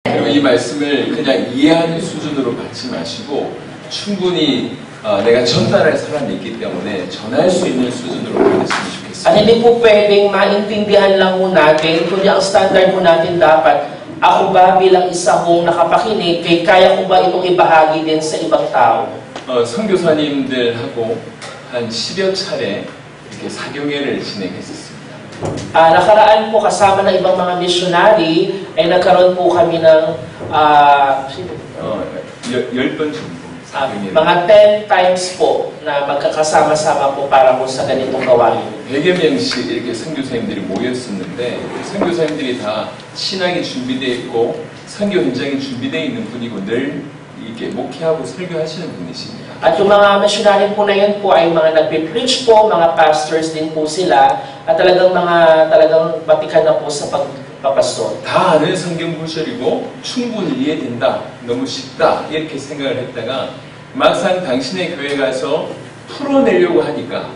그리고 이 말씀을 그냥 이해하는 수준으로 받지 마시고 충분히 내가 전달할 사람이 있기 때문에 전할 수 있는 수준으로 받으시면 좋겠습니다. At hindi po pwedeng maintindihan lang po natin, kundi ang standard po natin dapat, ako ba bilang isa kong nakapakinig, kaya ko ba itong ibahagi din sa ibang tao? 선교사님들하고 한 10여 차례 이렇게 사경회를 진행했었습니다. Nakaraan po kasama ng ibang mga missionary ay nagkaroon po kami ng 10번 정도 사경회를. mga 10 times po na magkakasama-sama po para po sa ganitong gawain. 100여 명씩 이렇게 선교사님들이 모였었는데 선교사님들이 다 신학이 준비되어 있고 선교 현장이 준비되어 있는 분이고 늘 이렇게 목회하고 설교하시는 분이십니다. At yung mga missionary po na yun po ay mga nagpe-preach po, mga pastors din po sila, at talagang batikan na po sa pagpapastor. 다 아는 성경 구절이고 충분히 이해된다, 너무 쉽다 이렇게 생각을 했다가 막상 당신의 교회 가서 풀어내려고 하니까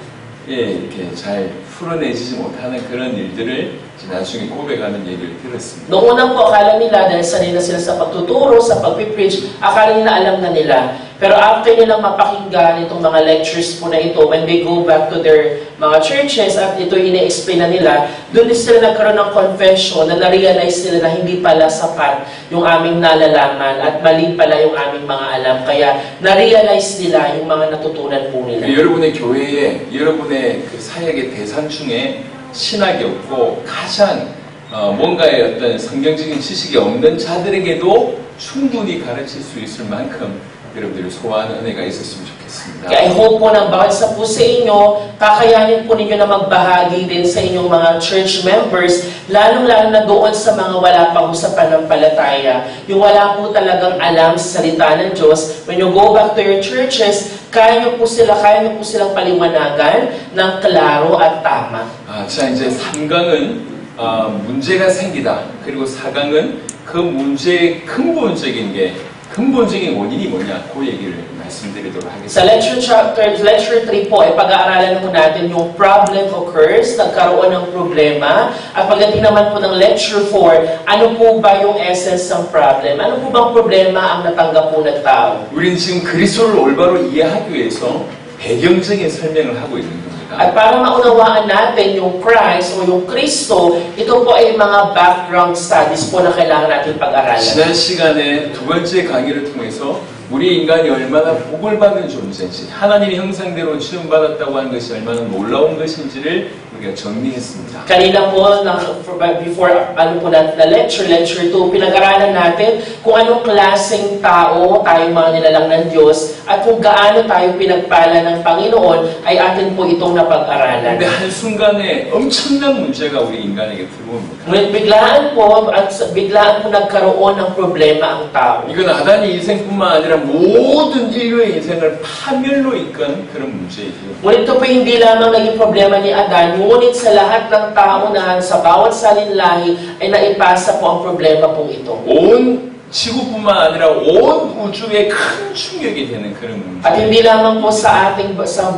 이렇게 잘 풀어내지지 못하는 그런 일들을 나중에 고백하는 얘기를 들었습니다. Noong unang po, akala nila dahil sanay na sila sa pagtuturo, sa pagpipreach, akala nila alam na nila. Pero after nilang mapakinggan itong mga lectures po na ito, when they go back to their mga churches at ito ine-explain na nila, doon sila nagkaroon ng confession na na-realize nila na hindi pala sapat yung aming nalalaman at mali pala yung aming mga alam. Kaya na-realize nila yung mga natutunan po nila. 여러분의 교회에, 여러분의 그 사역의 대상 중에 신학이 없고 가장 뭔가의 어떤 성경적인 지식이 없는 자들에게도 충분히 가르칠 수 있을 만큼 여러분들이 소화하는 은혜가 있었으면 좋겠습니다. Kaya I hope po na bawat sa po sa inyo, kakayanin po ninyo na magbahagi din sa inyong mga church members, lalong-lalo na doon sa mga wala pang sa pananampalataya. Yung wala po talagang alam sa salita ng Diyos, when you go back to your churches, kaya niyo po silang paliwanagan ng klaro at tama. 자, 이제 3강은 문제가 생기다. 그리고 4강은 그 문제의 근본적인 원인이 뭐냐, 그 얘기를 말씀드리도록 하겠습니다. Sa lecture 3 po, ay pag-aaralan po natin yung problem occurs, nagkaroon ng problema. At pagdating naman po ng lecture 4, ano po ba yung essence ng problem? Ano po bang problema ang natanggap po ng tao? 우리는 지금 그리스도를 올바로 이해하기 위해서 배경적인 설명을 하고 있는 겁니다. At para maunawaan natin yung Christ o yung Kristo, ito po ay mga background studies po na kailangan natin pag-aralan. 지난 시간에 두 번째 강의를 통해서 우리 인간이 얼마나 복을 받은 존재인지, 하나님의 형상대로 지음받았다고 하는 것이 얼마나 놀라운 것인지를 우리가 정리했습니다. Kanina po, before na lecture 2, pinag-aralan natin kung anong klaseng tao tayo mga nilalang ng Diyos at kung gaano tayo pinagpala ng Panginoon ay atin po itong napag-aralan. 근데 한순간에 엄청난 문제가 우리 인간에게 들어옵니다. Ngunit biglaan po nagkaroon ng problema ang tao. 이건 아담의 인생뿐만 아니라 모든 인류의 인생을 파멸로 이끈 그런 문제이죠. Ngunit ito po hindi lamang naging problema ni Adan, ngunit sa lahat ng tao na sa bawat salinlahi ay naipasa po ang problema pong ito. 온 지구뿐만 아니라 온 우주에 큰 충격이 되는 그런 문제. At hindi lamang po sa ating sa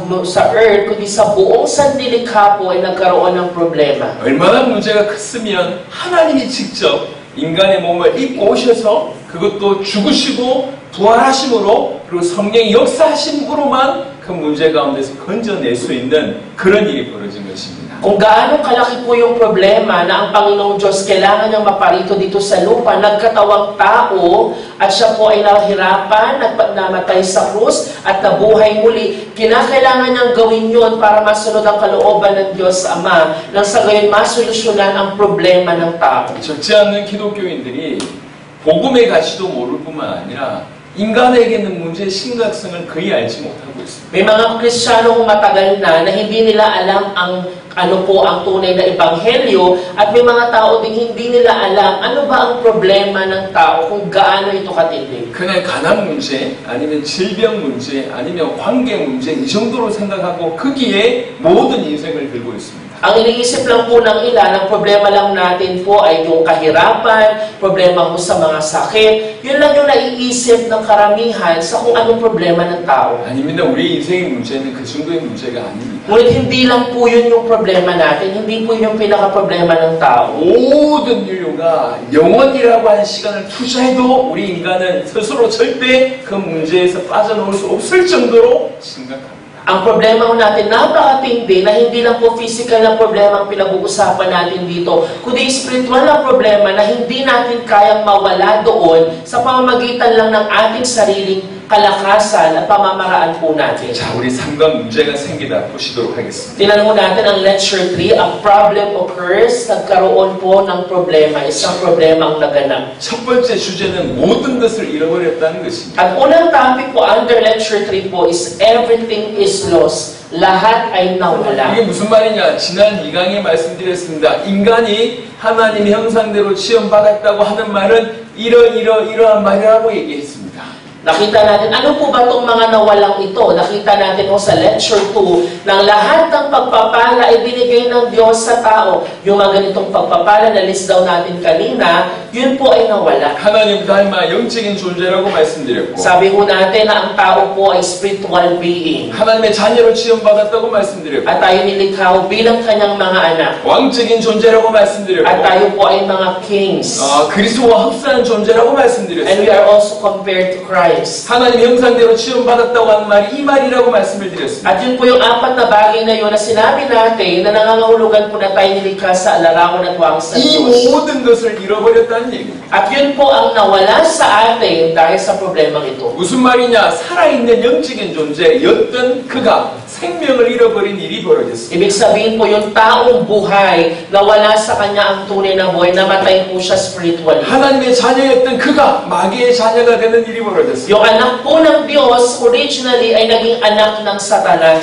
earth, kundi sa buong sanlilikha po ay nagkaroon ng problema. 얼마나 문제가 컸으면 하나님이 직접 인간의 몸을 입고 오셔서 그것도 죽으시고 부활하심으로 그리고 성령의 역사하심으로만 그 문제 가운데서 건져낼 수 있는 그런 일이 벌어진 것입니다. Kung gaano kalaki po yung problema na ang Panginoong Diyos kailangan niyang maparito dito sa lupa, nagkatawang tao at siya po ay nahirapan, namatay sa krus at nabuhay muli, kinakailangan niyang gawin yun para masunod ang kalooban ng Diyos Ama nang sa gayon masolusyonan ang problema ng tao. 적지 않는 기독교인들이 복음의 가치도 모를 뿐만 아니라 인간에게 있는 문제의 심각성을 거의 알지 못하고 있습니다. May mga Kristiyanong matagal na hindi nila alam ang ang tunay na ebanghelyo at may mga tao ding hindi nila alam ano ba ang problema ng tao kung gaano ito katindi. 그냥 가난 문제, 아니면 질병 문제, 아니면 관계 문제 이 정도로 생각하고 거기에 모든 인생을 들고 있습니다. Ang iniisip lang po ng ilan, ang problema lang natin po ay yung kahirapan, problema po sa mga sakit. Yun lang yung naiisip ng karamihan sa kung anong problema ng tao. 아닙니다. 우리 인생의 문제는 그 정도의 문제가 아닙니다. Ngunit hindi lang po yun yung problema natin, hindi po yun yung pinaka-problema ng tao. 모든 인류가 영원이라고 하는 시간을 투자해도 우리 인간은 스스로 절대 그 문제에서 빠져나올 수 없을 정도로 심각합니다. Ang problema ko natin, napakatindi na hindi lang po physical na problema ang pinag-uusapan natin dito, kundi spiritual na problema na hindi natin kayang mawala doon sa pamamagitan lang ng ating sariling kalakasan at pamamaraan po natin. 자, 우리 3번 문제가 생기다 보시도록 하겠습니다. Tingnan mo natin ang lecture 3, a problem occurs, nagkaroon po ng problema, isang problema ang naganap. 첫 번째 주제는 모든 것을 잃어버렸다는 것입니다. At unang topic po under lecture 3 po is everything is lost. Lahat ay nawala. 이게 무슨 말이냐? 지난 2강에 말씀드렸습니다. 인간이 하나님의 형상대로 지음받았다고 하는 말은 이러한 말이라고 얘기했습니다. Nakita natin, ano po ba itong mga nawalang ito? Nakita natin po sa lecture 2, ng lahat ng pagpapala ay binigay ng Diyos sa tao. Yung mga ganitong pagpapala na list daw natin kanina, yun po ay nawala. 하나님 닮아 영적인 존재라고 말씀드렸고 Sabi po natin na ang tao po ay spiritual being. 하나님의 자녀로 지음받았다고 말씀드렸고 At tayo nilikha bilang kanyang mga anak. 왕적인 존재라고 말씀드렸고 At tayo po ay mga kings. 그리스도와 흡사한 존재라고 And we 말씀드렸습니다. are also compared to Christ. 하나님 형상대로 지음받았다고 하는 말이 이 말이라고 말씀을 드렸습니다. At yun po yung apat na bagay na yun na sinabi natin na nangangahulugan po na tayo nilikha sa larawan at wangsa 이 Diyos. 모든 것을 잃어버렸다는 얘기입니다. At yun po ang nawala sa atin dahil sa problemang ito. 무슨 말이냐? 살아있는 영적인 존재였던 그가 생명을 잃어버린 일이 벌어졌습니다. Ibig sabihin po yung taong buhay, nawala sa kanya ang tunay na buhay, namatay po siya spiritually. 하나님의 자녀였던 그가 마귀의 자녀가 되는 일이 벌어졌습니다. Yung anak po ng Diyos, originally ay naging anak ng Satanas.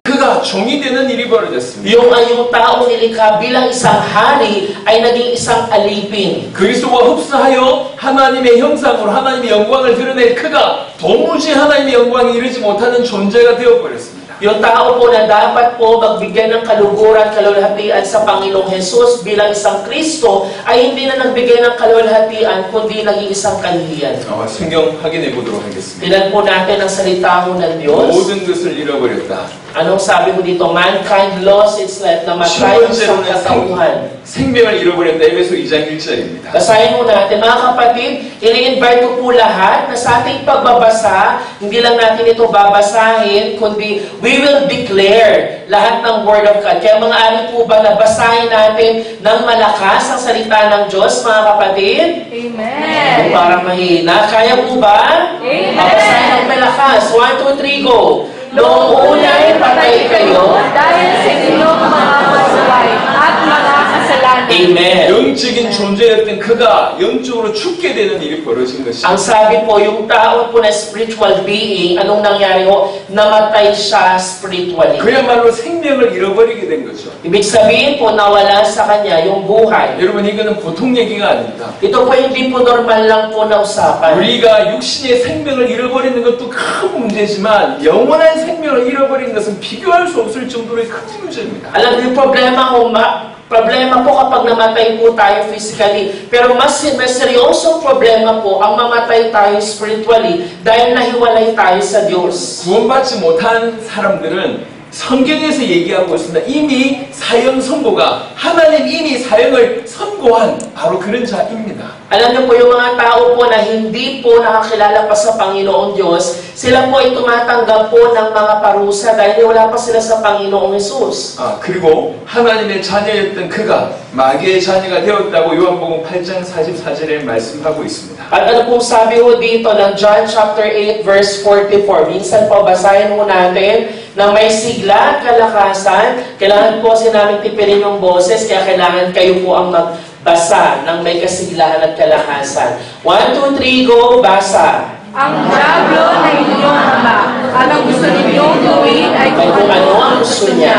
그가 종이 되는 일이 벌어졌습니다. Yung taong nilikha bilang isang hari ay naging isang alipin. 그리스도와 흡사하여 하나님의 형상으로 하나님의 영광을 드러낼 그가 도무지 하나님의 영광에 이르지 못하는 존재가 되어버렸습니다. Yung tao po na dapat po magbigay ng kaluguran, kalulhatian sa Panginoong Jesus bilang isang Kristo ay hindi na nagbigay ng kalulhatian kundi naging isang kanhiyan. 성경 확인해 보도록 하겠습니다. Tingnan po natin ang salita ho ng Diyos. 모든 것을 잃어버렸다. Anong sabi mo dito? Mankind lost its life, namatay ang isang katauhan. 생명을 잃어버렸다. 에베소 2장 1절입니다. Basahin mo natin, mga kapatid, ini-invite ko po lahat na sa ating pagbabasa, hindi lang natin ito babasahin, kundi we will declare lahat ng Word of God. Kaya mga ari po ba na basahin natin ng malakas ang salita ng Diyos, mga kapatid? Amen. Parang mahina. Kaya po ba? Amen. Basahin ng malakas. 1, 2, 3, go! Noong una'y patay kayo, dahil sa inyong mga masaway at mga kasalanan. Amen. 영적인 존재였던 그가 영적으로 죽게 되는 일이 벌어진 것입니다. Ang sabi po, yung tao po na spiritual being, anong nangyari ho? Namatay siya spiritually. 그야말로 생명을 잃어버리게 된 거죠. Ibig sabihin po, nawala sa kanya yung buhay. 여러분 이거는 보통 얘기가 아닙니다. Ito po hindi po normal lang po na usapan. 우리가 육신의 생명을 잃어버리는 것도 큰 문제지만 영원한 생명을 잃어버리는 것은 비교할 수 없을 정도의 큰 문제입니다. Alam niyo, problema po kapag namatay po tayo physically. Pero mas seryosong problema po ang mamatay tayo spiritually dahil nahiwalay tayo sa Diyos. 구원받지 못한 사람들은 성경에서 얘기하고 있습니다. 이미 사형 선고가 하나님 이미 사형을 선고한 바로 그런 자입니다. Alam niyo po, yung mga tao po na hindi po nakakilala pa sa Panginoong Diyos, sila po ay tumatanggap po ng mga parusa dahil wala pa sila sa Panginoong Jesus. 그리고 하나님의 자녀였던 그가 마귀의 자녀가 되었다고 요한복음 8장 44절에 말씀하고 있습니다. At ano pong sabi ho dito ng John chapter 8 verse 44, minsan po basahin mo natin na may sigla at kalakasan, kailangan po kasi namin tipirin yung boses, kaya kailangan kayo po ang magbasa ng may kasiglahan at kalakasan. 1, 2, 3, go, basa. Ang diablo na inyong ama, at ang gusto ninyong gawin ay Kung ano ang gusto niya,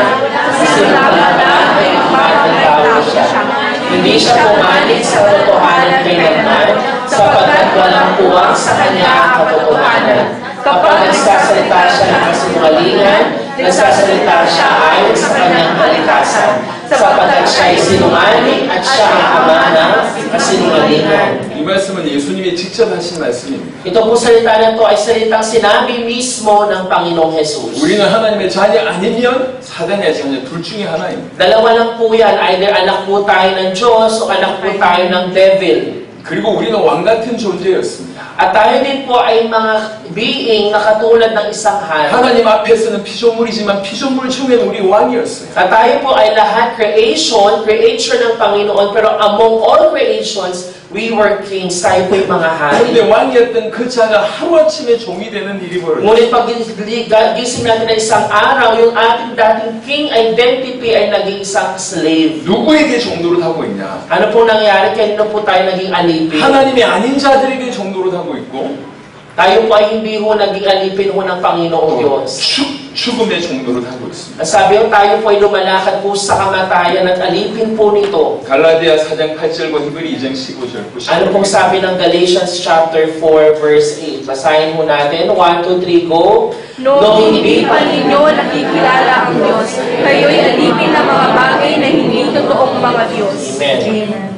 sinulatan ay magkatao siya. Hindi siya pumalit sa katotohanan kailanman, sapagkat walang puwang sa kanya ang katotohanan. Kapag nagsasalita siya ng kasinungalingan, nagsasalita siya ayon sa kanyang kalikasan, sapagkat siya ay sinungaling at siya ang ama ng kasinungalingan. 이 말씀은 예수님이 직접 하신 말씀입니다. Ito po salita na ito ay salitang sinabi mismo ng Panginoong Jesus. 우리는 하나님의 자녀 아니면 사단의 자녀 둘 중에 하나입니다. Dalawa lang po yan, either anak po tayo ng Diyos o anak po tayo ng devil. 그리고 우리는 왕 같은 존재였습니다. At tayo din po ay mga being na katulad ng isang hari. 하나님 앞에서는 피조물이지만 피조물 중에는 우리 왕이었어요. At tayo po ay lahat creation ng Panginoon, pero among all creations, we were kings. Tayo po yung mga hari. 그런데 왕이었던 그 자가 하루아침에 종이 되는 일이 벌어졌어요. Ngunit pag gising natin na isang araw, yung ating dating king identity ay naging isang slave. 누구에게 종노릇 하고 있냐? Ano po nangyari? Kanino po tayo naging alipin? 하나님이 아닌 자들에게 종노릇 하고 있고 Tayo po ay hindi ho naging alipin ho ng Panginoong Diyos. 죽음의 종노릇 하고 있습니다. Sabi ho, tayo po ay lumalakad po sa kamatayan at alipin po nito. 갈라디아 4장 8절과 히브리 2장 15절 보시면 Ano pong sabi ng Galatians chapter 4 verse 8? Basahin mo natin. 1, 2, 3, go. Noong hindi pa ninyo nakikilala ang Diyos, kayo'y alipin ng mga bagay na hindi totoong mga Diyos. Amen.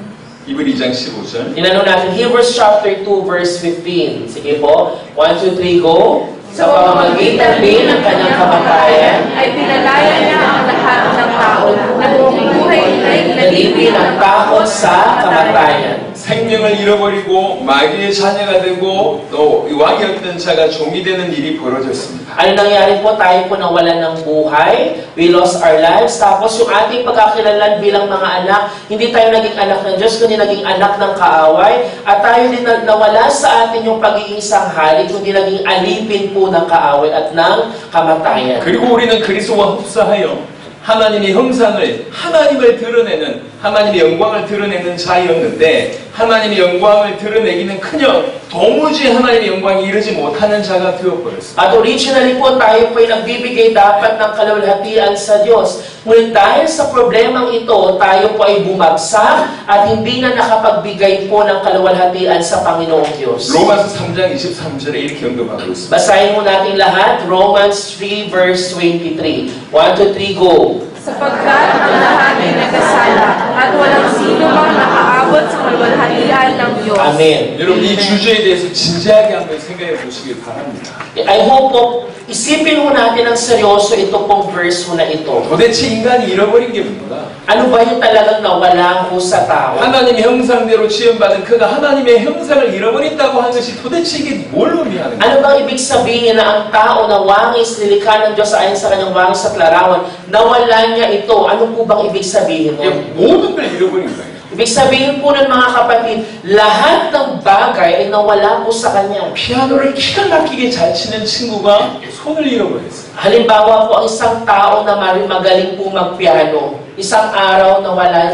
히브리 2장 15절 Tinanong natin Hebrews chapter 2 verse 15. Sige po. 1, 2, 3, go. Sa pamamagitan din ng kanyang kamatayan, ay pinalaya niya ang lahat ng tao na bumubuhay ay nalipin ang takot sa kamatayan. 생명을 잃어버리고 마귀의 자녀가 되고 또 왕이었던 자가 종이 되는 일이 벌어졌습니다. Ano nangyari po? Tayo po nawalan ng buhay. We lost our lives. Tapos yung ating pagkakilanlan bilang mga anak, hindi tayo naging anak ng Diyos, kundi naging anak ng kaaway. At tayo din nawala sa atin yung pagiging sanghali, kundi naging alipin po ng kaaway at ng kamatayan. 그리고 우리는 그리스도와 흡사하여 하나님의 형상을 하나님을 드러내는 하나님의 영광을 드러내는 자였는데 하나님의 영광을 드러내기는커녕 도무지 하나님의 영광이 이르지 못하는 자가 되어버렸습니다. At originally po tayo po ay nagbibigay dapat ng kaluwalhatian sa Diyos. Ngunit dahil sa problemang ito, tayo po ay bumagsak at hindi na nakapagbigay po ng kaluwalhatian sa Panginoong Diyos. 로마서 3장 23절에 이렇게 언급하고 있습니다. Basahin mo natin lahat, Romans 3 verse 23. 1, 2, 3, go. Sapagkat ang lahat ay nagkasala at walang sino mang nakaabot sa kaluwalhatian ng Diyos. Amen. 여러분 이 주제에 대해서 진지하게 한번 생각해 보시길 바랍니다. I hope po, isipin mo natin ng seryoso ito pong verse mo na ito. 도대체 인간이 잃어버린 게 뭐다? Ano ba yung talagang nawala ko sa tao? 하나님의 형상대로 지음받은 그가 하나님의 형상을 잃어버린다고 하는 것이 도대체 이게 뭘 의미하는 거야? Ano bang ibig sabihin na ang tao na wangis, nilikha ng Diyos ayon sa kanyang wangis at larawan, nawala niya ito? Ano po bang ibig sabihin 이게 nun? 모든 걸 잃어버린 거예요. Ibig sabihin po ng mga kapatid, lahat ng bagay ay nawala po sa kanya. 피아노를 기가 막히게 잘 치는 친구가 손을 잃어버렸어요. Halimbawa po, ang isang tao na magaling po magpiano, isang araw nawala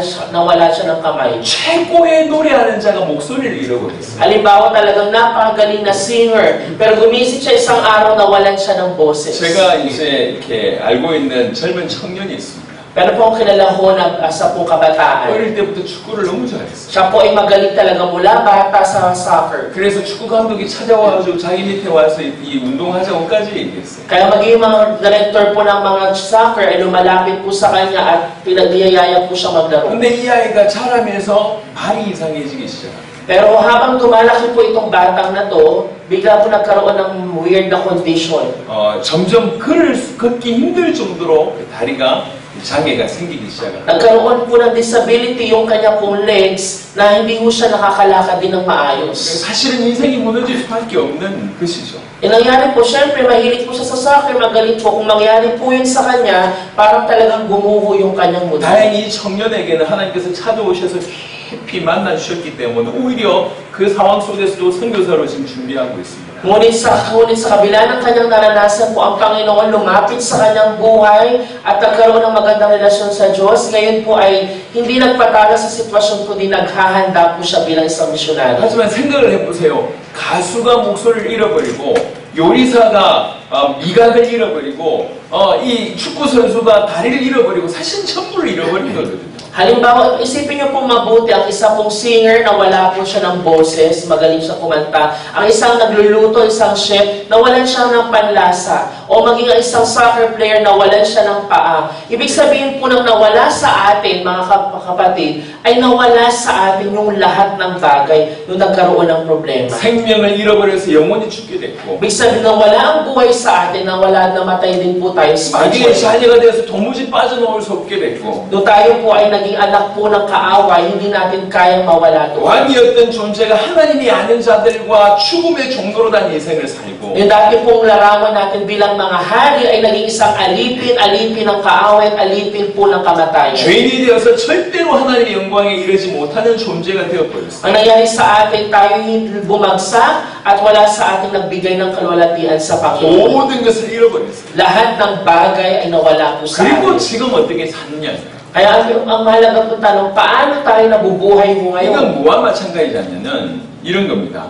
siya ng kamay. 최고의 노래하는 자가 목소리를 잃어버렸어요. Halimbawa talagang napakagaling na singer, pero gumising siya isang araw nawalan siya ng boses. 제가 이제 이렇게 알고 있는 젊은 청년이 있습니다. Pero po ang kilala ko na sa pong kabataan, 어릴 때부터 축구를 너무 잘했어요. siya po ay magaling talaga mula bata sa soccer. 그래서 축구 감독이 찾아와가지고 자기 밑에 와서 이 운동하자고까지 얘기했어요. Kaya maging mga director po ng mga soccer ay lumalapit po sa kanya at pinagyayaya po siya maglaro. 근데 이 아이가 자라면서 말이 이상해지기 시작합니다. Pero habang tumalaki po itong batang na to, bigla po nagkaroon ng weird na condition. 점점 걷기 힘들 정도로 다리가 장애가 생기기 시작합니다. Nagkaroon po ng disability yung kanya pong legs na hindi po siya nakakalakad din ng maayos. 사실은 인생이 무너질 수밖에 없는 것이죠. Nangyari po, syempre, mahilig po siya sa soccer, magaling po. Kung mangyari po yun sa kanya, parang talagang gumuho yung kanyang mundo. 다행히 이 청년에게는 하나님께서 찾아오셔서 깊이 만나주셨기 때문에 오히려 그 상황 속에서도 선교사로 지금 준비하고 있습니다. Ngunit sa kabila ng kanyang naranasan po, ang Panginoon lumapit sa kanyang buhay at nagkaroon ng magandang relasyon sa Diyos. Ngayon po ay hindi nagpatalo sa sitwasyon, kundi naghahanda po siya bilang isang misyonaryo. 하지만 생각을 해보세요. 가수가 목소리를 잃어버리고 요리사가 미각을 잃어버리고 이 축구 선수가 다리를 잃어버리고 사실 전부를 잃어버린 거거든요. Halimbawa, isipin niyo pong mabuti, ang isa pong singer na wala po siya ng boses, magaling siya kumanta. Ang isang nagluluto, isang chef, nawalan siya ng panlasa. O maging ang isang soccer player, nawalan siya ng paa. Ibig sabihin po ng nawala sa atin, mga kapatid, ay nawala sa atin yung lahat ng bagay nung nagkaroon ng problema. 생명을 잃어버려서 영원히 죽게 됐고 Ibig sabihin na wala ang buhay sa atin, na wala, namatay din po tayo 마귀의 spiritually. 자녀가 되어서 도무지 빠져나올 수 없게 됐고 Doon tayo po ay naging anak po ng kaaway, hindi natin kayang mawala doon. 왕이었던 존재가 하나님이 아는 자들과 죽음의 종로로 단 인생을 살고 Yung dati pong larawan natin bilang mga hari ay naging isang alipin ng kaaway at alipin po ng kamatayan. 죄인이 되어서 절대로 하나님의 영광에 이르지 못하는 존재가 되어버렸어요. Ang nangyari sa atin, tayo bumagsak at wala sa atin nagbigay ng kalwalatian sa Panginoon. 모든 것을 잃어버렸어요. Lahat ng bagay ay nawala po sa 그리고 atin. 지금 어떻게 사느냐. Kaya ang mahalaga po tanong, paano tayo nabubuhay mo ngayon? 이건 뭐와 마찬가지냐면은 이런 겁니다.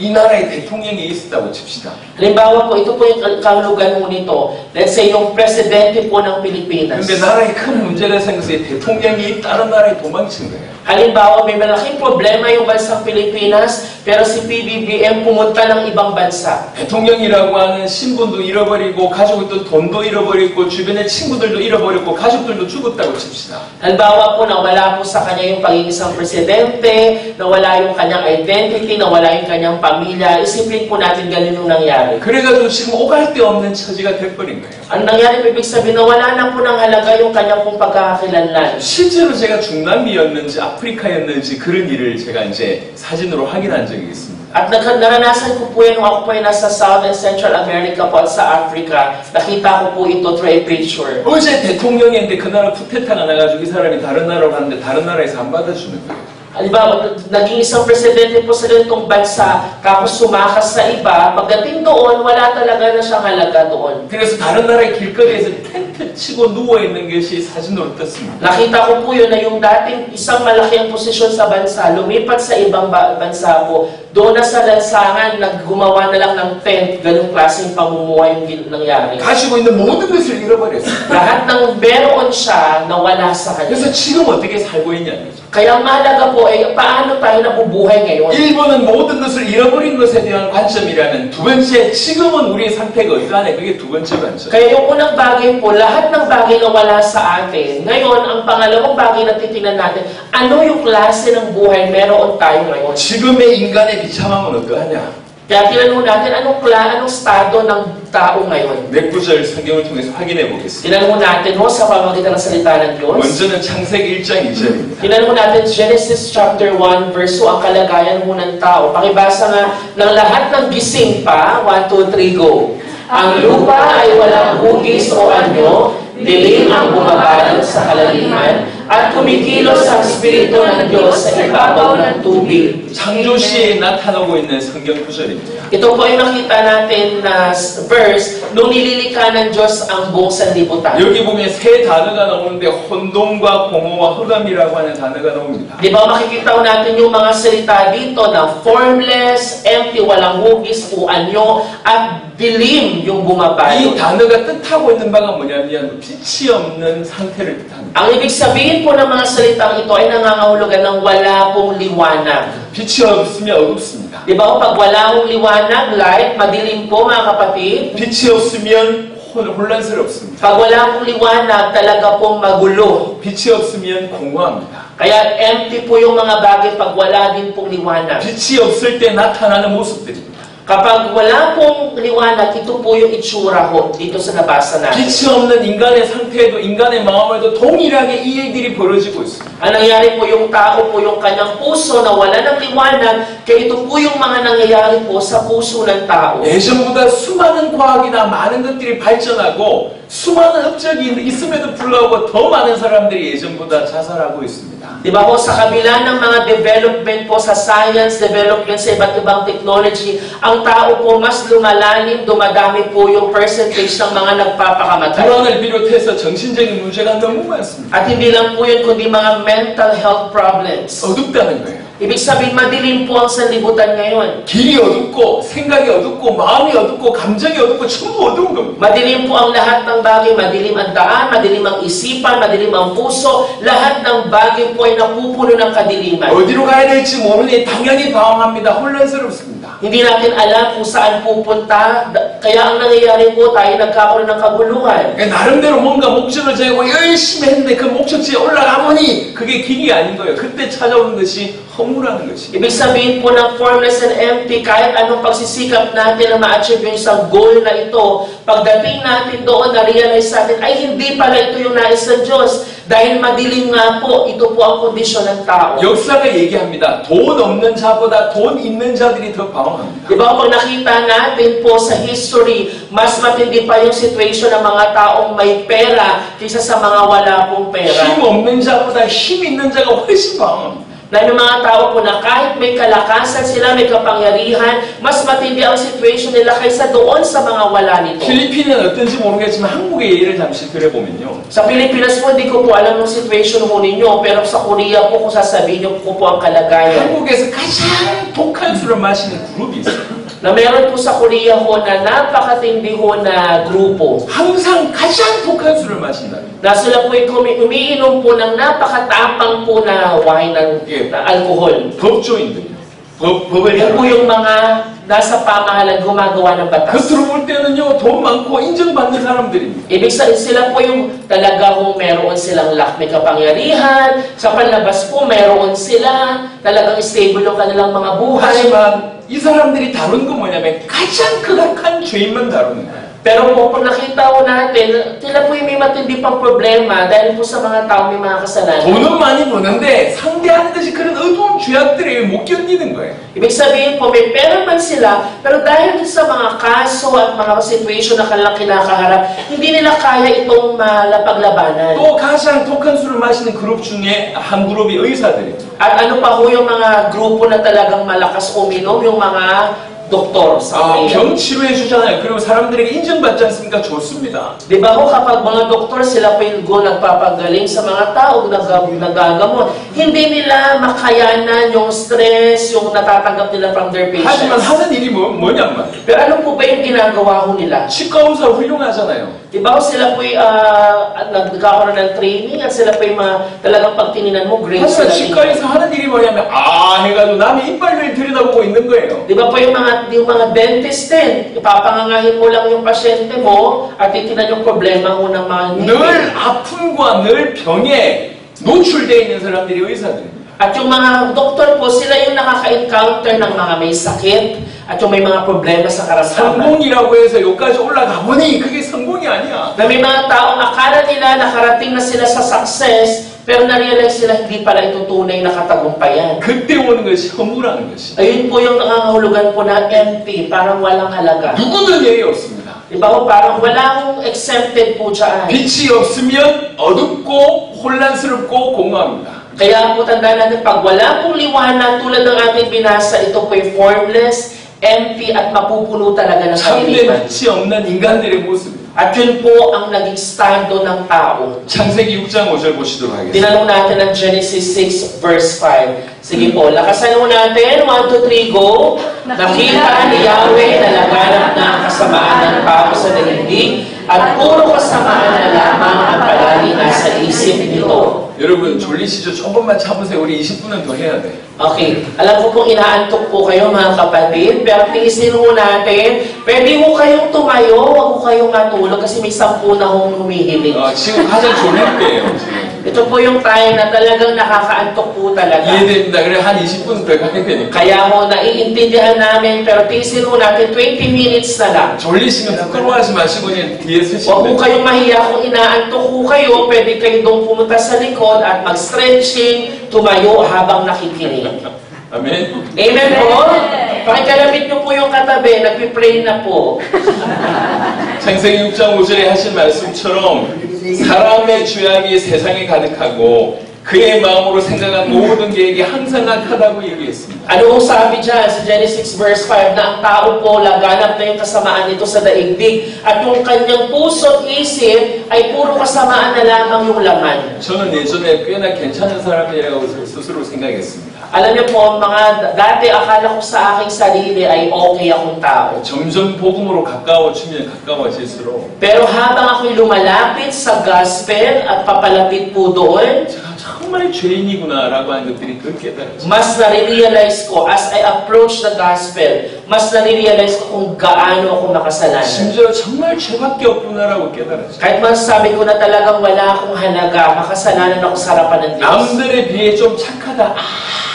이 나라의 대통령이 있었다고 칩시다. Halimbawa po, ito po yung kahulugan mo nito. Let's say, yung presidente po ng Pilipinas. 근데 나라에 큰 문제가 생겨서 대통령이 다른 나라에 도망친 거예요. Halimbawa, may malaking problema yung bansang Pilipinas, pero si PBBM pumunta ng ibang bansa. 대통령이라고 하는 신분도 잃어버리고 가지고 있던 돈도 잃어버리고 주변의 친구들도 잃어버렸고 가족들도 죽었다고 칩시다. Halimbawa po, nawala po sa kanya yung pagiging isang presidente, nawala yung kanyang identity, nawala yung kanyang pamilya. Isipin po natin ganun yung nangyari. 그래가지고 지금 오갈 데 없는 처지가 돼버린 거예요. Ang nangyari, ibig sabihin, nawala na po ng halaga yung kanyang pong pagkakakilanlan. 실제로 제가 중남미였는지 아프리카였는지 그런 일을 제가 이제 사진으로 확인한 적이 있습니다. At naranasan ko po yan nung ako po ay nasa South and Central America po at sa Africa. Nakita ko po ito through a picture. 어제 대통령인데 그 나라 쿠데타가 나가지고 이 사람이 다른 나라로 갔는데 다른 나라에서 안 받아주는 거예요. Halimbawa, naging isang presidente po sa ganitong bansa, tapos sumakas sa iba, pagdating doon, wala talaga na siyang halaga doon. 그래서 다른 나라의 길거리에서 텐트 치고 누워있는 것이 사진으로 떴습니다. Nakita ko po yun na yung dating isang malaki ang posisyon sa bansa, lumipat sa ibang bansa po, doon na sa lansangan, naggumawa na lang ng tent, ganung klaseng pamumuhay yung nangyari. 가지고 있는 모든 것을 잃어버렸어요. Lahat ng meron siya, nawala sa kanya. 그래서 지금 어떻게 살고 있냐는 거죠. Kaya ang mahalaga po ay paano tayo nabubuhay ngayon. 일본은 모든 것을 잃어버린 것에 대한 관점이라면 두 번째, 지금은 우리의 상태가 어떠하냐, 그게 두 번째 관점. Kaya yung unang bagay po, lahat ng bagay na wala sa atin. Ngayon, ang pangalawang bagay na titingnan natin, ano yung klase ng buhay meron tayo ngayon? 지금의 인간의 비참함은 어떠하냐? Kaya tinanong natin, anong estado ng tao ngayon? 몇 구절 성경을 통해서 확인해 보겠습니다. Tinanong natin sa pamamagitan ng salita ng Diyos. 먼저는 창세기 1장 2절입니다. Tinanong natin Genesis chapter 1 verse 2, ang kalagayan mo ng tao. Pakibasa nga ng lahat ng gising pa, 1, 2, 3, go. Ang lupa ay walang hugis o anyo, dilim ang bumabalot sa kalaliman, at kumikilos ang Espiritu ng Diyos sa ibabaw ng tubig. 창조 시에 나타나고 있는 성경 구절입니다. Ito po ay makita natin na verse nung nililikha ng Diyos ang buong sanlibutan. 여기 보면 세 단어가 나오는데 혼돈과 공허와 흑암이라고 하는 단어가 나옵니다. Di ba makikita natin yung mga salita dito na formless, empty, walang hugis o anyo, at dilim yung 이 bumabalot. 단어가 뜻하고 있는 바가 뭐냐면 빛이 없는 상태를 뜻합니다. Ang ibig sabihin po ng mga salitang ito ay nangangahulugan ng wala pong liwanag. 빛이 없으면 어둡습니다. Di ba pag wala pong liwanag, light, madilim po mga kapatid. 빛이 없으면 혼란스럽습니다. Pag wala pong liwanag, talaga pong magulo. 빛이 없으면 공허합니다. Kaya empty po yung mga bagay pag wala din pong liwanag. 빛이 없을 때 나타나는 모습들입니다. Kapag wala pong liwanag, ito po yung itsura ko dito sa nabasa natin. 빛이 없는 인간의 상태에도 인간의 마음에도 동일하게 이 일들이 벌어지고 있습니다. Ang nangyari po yung tao po yung kanyang puso na wala ng liwanag, kaya ito po yung mga nangyayari po sa puso ng tao. 예전보다 수많은 과학이나 많은 것들이 발전하고 수많은 업적이 있음에도 불구하고 더 많은 사람들이 예전보다 자살하고 있습니다. Di ba po, sa kabila ng mga development po sa science, development sa iba't ibang technology, ang tao po mas lumalalim, dumadami po yung percentage ng mga nagpapakamatay. 불안을 비롯해서 정신적인 문제가 너무 많습니다. At hindi lang po yun, kundi mga mental health problems. 어둡다는 거예요. Ibig sabihin, madilim po ang sanlibutan ngayon. 길이 어둡고 생각이 어둡고 마음이 어둡고 감정이 어둡고 전부 어두운 겁니다. Madilim po ang lahat ng bagay, madilim ang daan, madilim ang isipan, madilim ang puso, lahat ng bagay po ay napupuno ng kadiliman. 어디로 가야 될지 모르니 당연히 방황합니다. 혼란스럽습니다. Hindi natin alam kung saan pupunta, kaya ang nangyayari po tayo nagkakaroon ng kaguluhan. 나름대로 뭔가 목적을 정하고 열심히 했는데 그 목적지에 올라가보니 그게 길이 아닌 거예요. 그때 찾아오는 것이 허무라는 것이. Ibig sabihin po ng formless and empty, kahit anong pagsisikap natin na ma-achieve yung isang goal na ito, pagdating natin doon, na-realize natin, ay hindi pala ito yung nais ng Diyos. Dahil madilim nga po, ito po ang kondisyon ng tao. 역사가 얘기합니다. 돈 없는 자보다 돈 있는 자들이 더 방황합니다. Diba kapag nakita natin po sa history, mas matindi pa yung situation ng mga taong may pera kaysa sa mga wala pong pera. 힘 없는 자보다 힘 있는 자가 훨씬 방황합니다. Na yung mga tao po na kahit may kalakasan sila, may kapangyarihan, mas matindi ang situation nila kaysa doon sa mga wala nito. 필리핀은 어떤지 모르겠지만 한국의 예를 잠시 들어보면요. Sa Pilipinas po, hindi ko po alam yung situation mo ninyo, pero sa Korea po, kung sasabihin niyo po ang kalagayan. 한국에서 가장 독한 술을 마시는 그룹이 있어요. Na meron po sa Korea ho na napakatindi ho na grupo. 항상 가장 독한 술을 마신다. Na sila po umiinom po ng napakatapang po na wine, na alcohol. 법조인들이요. 법을 Yan po yung mga nasa pamahalaan gumagawa ng batas. 겉으로 볼 때는요, 돈 많고 인정받는 사람들입니다. Ibig sabihin sila po yung talaga kung meron silang may kapangyarihan, sa panlabas po meron sila, talagang stable yung kanilang mga buhay. 하지만 이 사람들이 다룬 건 뭐냐면 가장 극악한 죄인만 다루는 거예요. Pero po, pag nakita ko natin, sila po yung may matindi pang problema dahil po sa mga tao may mga kasalanan. 돈은 많이 버는데 상대하는 듯이 그런 어두운 죄악들을 못 견디는 거예요. Ibig sabihin po, may pera man sila, pero dahil sa mga kaso at mga situation na kanilang kinakaharap, hindi nila kaya itong malapaglabanan. 또 가장 독한 술을 마시는 그룹 중에 한 그룹이 의사들이에요. At ano pa po yung mga grupo na talagang malakas uminom, yung mga doktor sa Korea. 병 치료해 주잖아요. 그리고 사람들에게 인정받지 않습니까? 좋습니다. Di ba ho, kapag mga doktor, sila po yung nagpapagaling sa mga tao, nagagamot, hindi nila makayanan yung stress, yung natatanggap nila from their 하지만 patients. 하는 일이 뭐냔 말이에요. Pero ano po ba yung ginagawa ho nila? 치과 의사 훌륭하잖아요. Di ba ho, sila po yung nagkakaroon ng training at sila po yung talagang pagtininan mo, grades 하지만 sila. 치과에서 하는 일이 뭐냐면 해가지고 남의 이빨을 들여다보고 있는 거예요. Di ba po yung mga dentist din, ipapangangahin mo lang yung pasyente mo at titinan yung problema mo ng mga ngipin. 늘 아픔과 늘 병에 노출되어 있는 사람들이 의사들입니다. At yung mga doktor po, sila yung nakaka-encounter ng mga may sakit at yung may mga problema sa karamdaman. 성공이라고 해서 여기까지 올라가 보니 그게 성공이 아니야. Na may mga taong akala nila nakarating na sila sa success, pero na-realize sila hindi pala ito tunay na katagumpayan. 그때 오는 것이 허무라는 것이. Ayun po yung nangangahulugan po na empty, parang walang halaga. 누구든 예의 없습니다. Diba po, parang walang exempted po dyan. 빛이 없으면 어둡고 혼란스럽고 공허합니다. Kaya po tandaan natin, pag wala pong liwanag tulad ng ating binasa, ito po ay formless, empty, at mapupuno talaga ng 참된 kaliliman. 빛이 없는 인간들의 모습입니다. At yun po ang naging estado ng tao. 창세기 6장 5절 보시도록 하겠습니다. Tinanong natin ang Genesis 6 verse 5. Sige po, lakasan mo natin. 1, 2, 3, go. Nakita ni Yahweh na laganap na ang kasamaan ng tao sa daigdig at puro kasamaan na lamang ang palagi nasa isip nito. 여러분 졸리시죠? 조금만 참으세요. 우리 20분은 더 해야 돼. Okay, alam ko pong inaantok po kayo mga kapatid, pero tiisin ho natin, pwede ho kayong tumayo, huwag ho kayong matulog kasi may 10 na hong humihiling. 지금 가장 졸릴 때예요. 지금. Ito po yung time na talagang nakakaantok po talaga. 이해됩니다. 그래 한 20분 더 가야 되니까. Kaya ho, naiintindihan namin, pero tiisin ho natin 20 minutes na lang. 졸리시면 부끄러워하지 마시고 그냥 뒤에 Huwag 서시면 po 돼요. kayong mahiya kung inaantok ho kayo, pwede kayo doon pumunta sa likod at mag-stretching, tumayo habang nakikinig. 아멘. Amen po? Pakikalapit nyo po yung katabi, nagpipray na po. 창세기 6장 5절에 하신 말씀처럼 사람의 죄악이 세상에 가득하고 그의 마음으로 생각한 모든 계획이 항상 악하다고 얘기했습니다. Ano ang sabi dyan sa Genesis verse 5 na ang tao po laganap na yung kasamaan nito sa daigdig at yung kanyang puso at isip ay puro kasamaan na lamang yung laman. 저는 예전에 꽤나 괜찮은 사람이라고 스스로 생각했습니다. Alam niyo po, dati akala ko sa aking sarili ay okay akong tao. 점점 복음으로 가까워지면 가까워질수록 Pero habang ako'y lumalapit sa gospel at papalapit po doon, 제가 정말 죄인이구나라고 하는 것들이 그 깨달아져요. mas nare-realize ko, as I approach the gospel, mas nare-realize ko kung gaano ako makasalanan. 심지어 정말 죄밖에 없구나라고 깨달았어요. Kahit masasabi ko na talagang wala akong halaga, makasalanan ako sa harapan ng Diyos. 남들에 비해 좀 착하다.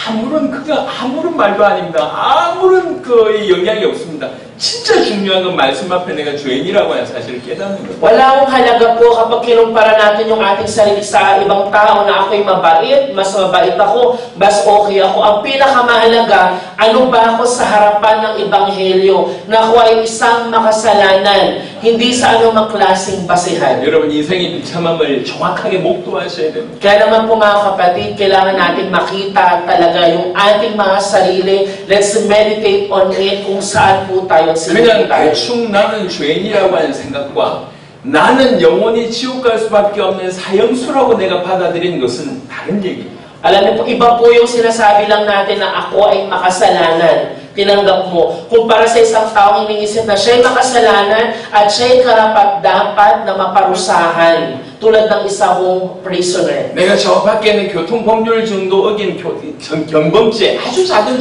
아무런 말도 아닙니다. 아무런 영향이 없습니다. 진짜 중요한 건 말씀 앞에 내가 죄인이라고 하는 사실을 깨닫는 거예요. Wala akong halaga po kapag kinumpara natin yung ating sarili sa ibang tao na ako'y mabait, mas mabait ako, mas okay ako. Ang pinakamahalaga, ano ba ako sa harapan ng Ebanghelyo na ako ay isang makasalanan, hindi sa anumang klaseng basihan. 여러분 인생의 비참함을 정확하게 목도하셔야 됩니다. Kaya naman po mga kapatid, kailangan natin makita talaga yung ating mga sarili. Let's meditate on it kung saan po tayo 그냥 대충 나는 죄인이라고 하는 생각과 나는 영원히 지옥 갈 수밖에 없는 사형수라고 내가 받아들이는 것은 다른 얘기예요. Alam niyo po, iba po yung sinasabi lang natin na ako ay makasalanan. Tinanggap mo. Kumpara sa isang taong iniisip na siya'y makasalanan at siya'y karapat-dapat na maparusahan. Tulad ng isang prisoner. 내가 저 밖에는 교통법률 정도 어긴 경범죄 아주 작은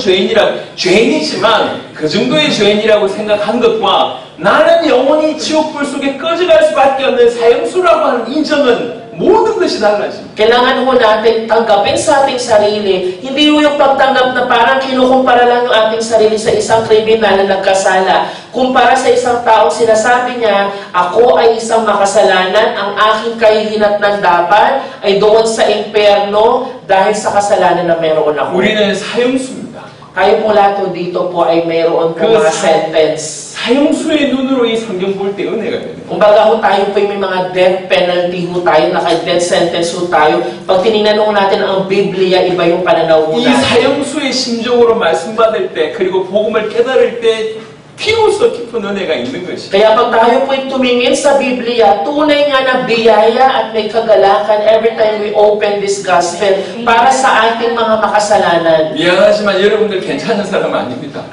죄인이지만 그 정도의 죄인이라고 생각한 것과 나는 영원히 지옥불 속에 꺼져갈 수밖에 없는 사형수라고 하는 인정은 모든 것이 달라집니다. Kailangan ho natin tanggapin sa ating sarili, hindi ho yung pagtanggap na parang kinukumpara lang yung ating sarili sa isang kriminal na nagkasala. Kumpara sa isang taong sinasabi niya, ako ay isang makasalanan, ang aking kahihinatnan dapat ay doon sa impyerno dahil sa kasalanan na meron ako. 우리는 사형수입니다. Tayo po lahat po dito po ay mayroon po mga sentence. 사형수의 눈으로 이 성경 볼 때 은혜가 됩니다. Kumbaga ho tayo po may mga death penalty ho tayo, naka-death sentence ho tayo. Pag tinignan ho natin ang Biblia, iba yung pananaw ho 이 natin. 사형수의 심정으로 말씀 받을 때 그리고 복음을 깨달을 때 피로써 깊은 은혜가 있는 것이. Kaya pag tayo po'y tumingin sa Biblia, tunay nga na biyaya at may kagalakan every time we open this gospel para sa ating mga makasalanan. 미안하지만 여러분들 괜찮은 사람 아닙니다.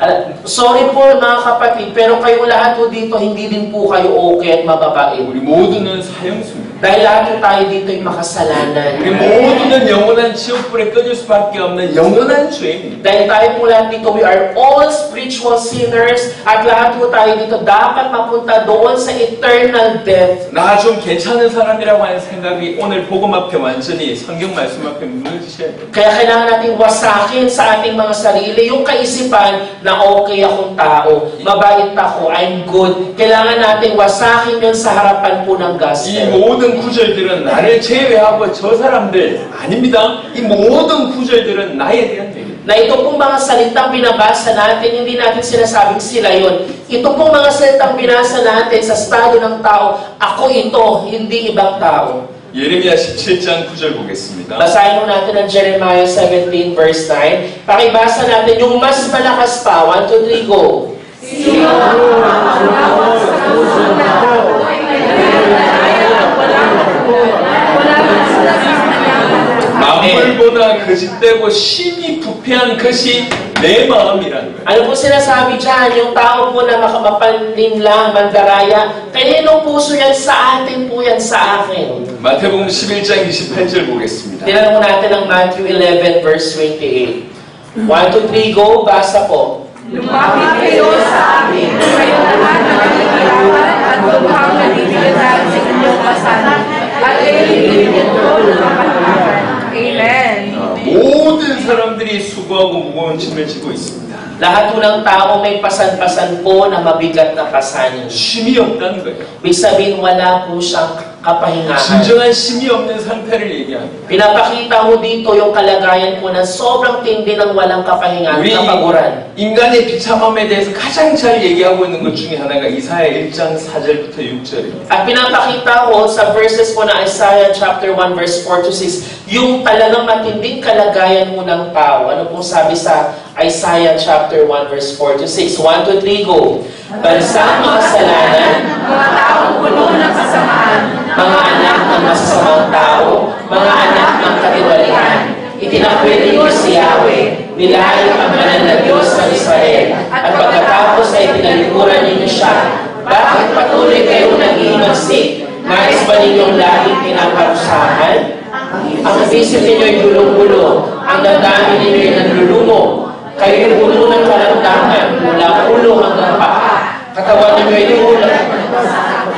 Sorry po mga kapatid, pero kayo lahat po dito, hindi din po kayo okay at mababait. 우리 모두는 사형수입니다. Dahil lahat po tayo dito ay makasalanan. 우리 모두는 영원한 지옥불에 꺼질 수밖에 없는 영원한 죄인입니다. Dahil tayo po lahat dito, we are all spiritual sinners at lahat po tayo dito dapat mapunta doon sa eternal death. 나 좀 괜찮은 사람이라고 하는 생각이 오늘 복음 앞에 완전히 성경 말씀 앞에 무너지셔야 돼요. Kaya kailangan nating wasakin sa ating mga sarili yung kaisipan na okay akong tao, mabait ako, I'm good. Kailangan nating wasakin yun sa harapan po ng 이 gospel. 모든 구절들은 나를 제외하고 저 사람들 아닙니다. 이 모든 구절들은 나에 대한 얘기입니다. Na ito pong mga salitang binabasa natin, hindi natin sinasabing sila yon. Ito pong mga salitang binasa natin sa estado ng tao, ako ito, hindi ibang tao. 예레미야 17장 9절 보겠습니다. Basahin mo natin ang Jeremiah 17 verse 9. Pakibasa natin yung mas malakas pa. 1, 2, 3, go. Sino ang mangawa sa puso na ako ay naglalaya ng walang hanggan, wala man sila sa kanyang 만물보다 거짓되고 심히 부패한 것이 내 마음이라는 거예요. Ano po sinasabi dyan? Yung tao po na makapanlinlang, mandaraya, kaninong puso yan sa atin po yan sa akin. 마태복음 11장 28절 보겠습니다. Tingnan mo natin ang Matthew 11 verse 28. 1, 2, 3, go. Basa po. Lumapit kayo sa amin, kayo lahat ng nagkikalapan at lubhang naliligadan sa inyong kasalan, at kayo'y bibigyan ko ng kapatawaran. Amen. 모든 사람들이 수고하고 무거운 짐을 지고 있습니다. Lahat po ng tao may pasan-pasan po na mabigat na pasanin. 쉼이 없다는 거예요. Ibig sabihin, wala po siyang kapahingahan. 진정한 쉼이 없는 상태를 얘기합니다. Pinapakita mo dito yung kalagayan po na sobrang tindi ng walang kapahingahan, 우리 kapaguran. 인간의 비참함에 대해서 가장 잘 얘기하고 있는 것 중에 하나가 이사야 1장 4절부터 6절입니다. At pinapakita ko sa verses po na Isaiah chapter 1 verse 4 to 6, yung talagang matinding kalagayan mo ng tao. Ano pong sabi sa Isaiah chapter 1 verse 4 to 6? 1, 2, 3, go. Bansang makasalanan, Mga taong puno ng kasamaan, mga anak ng masasamang tao, mga anak ng katiwalian. Itinakwil ninyo si Yahweh, nilahit ang banal na Diyos ng Israel, at pagkatapos ay tinalikuran ninyo siya. Bakit patuloy kayong nag-iimagsik? Nais ba ninyong laging pinaparusahan? Ang isip ninyo'y gulong-gulo, ang damdamin ninyo'y nanlulumo. Kayo yung ulo ng karamdaman, mula ulo hanggang paa. Katawan ninyo'y ulat,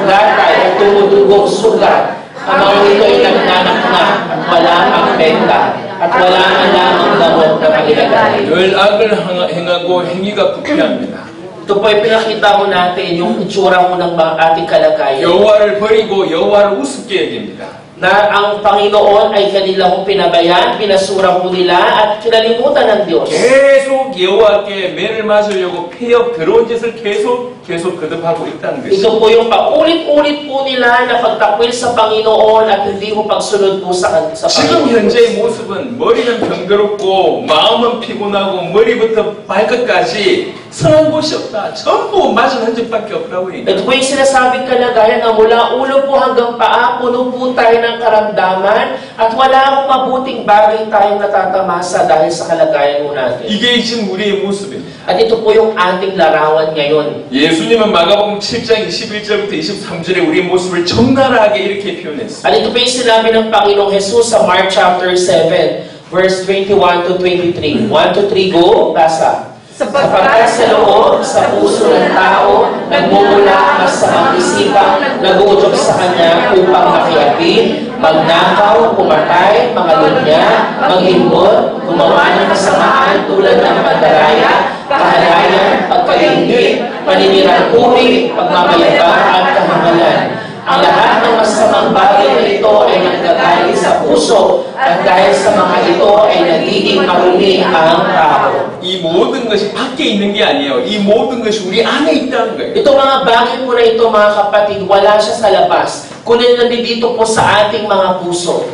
latay at tumudugong sugat. Ang mga ito ay nagnanaknak at wala ang benta at wala man lamang gamot na mailagay. 늘 악을 행하고 행위가 부패합니다. Ito po ay pinakita mo natin yung itsura mo ng ating kalagayan. 여호와를 버리고 여호와를 우습게 여깁니다. Na ang Panginoon ay kanilang pinabayaan, pinasura mo nila at kinalimutan ng Diyos. 계속 여호와께 매를 맞으려고 폐역 더러운 짓을 계속 거듭하고 있다는 것이죠. Ito po yung paulit-ulit po nila na pagtakwil sa Panginoon at hindi mo pagsunod po sa 지금 Panginoon. 현재의 모습은 머리는 병들었고 마음은 피곤하고 머리부터 발끝까지 성한 곳이 없다. 전부 맞은 흔적밖에 없다고 얘기해요. Ito po yung sinasabing kalagayan na mula ulo po hanggang paa, puno po tayo ng karamdaman at wala akong mabuting bagay tayong natatamasa dahil sa kalagayan mo natin. 이게 지금 우리의 모습입니다. At ito po yung ating larawan ngayon. 예수님은 마가복음 7장 21절부터 23절에 우리의 모습을 적나라하게 이렇게 표현했어요. At ito po yung sinabi ng Panginoong Jesus sa Mark chapter 7, verse 21 to 23. 1 to 3, go, basa. Sapagkat sa loob, sa puso ng tao, nagmumula masamang isipan, nag-uudyok sa kanya upang makiapi, magnakaw, pumatay, mangalunya, maghimbot, gumawa ng kasamaan tulad ng pandaraya, kahalayan, pagkalinggit, paninirang puri, pagmamayabang at kahangalan. Ang lahat ng masamang bagay na ito ay nanggagaling sa puso at dahil sa mga ito ay nagiging marumi ang tao. 이 모든 것이 밖에 있는 게 아니에요. 이 모든 것이 우리 안에 있다는 거예요. Ito mga bagay po na ito mga kapatid, wala siya sa labas, kundi nandito po sa ating mga puso.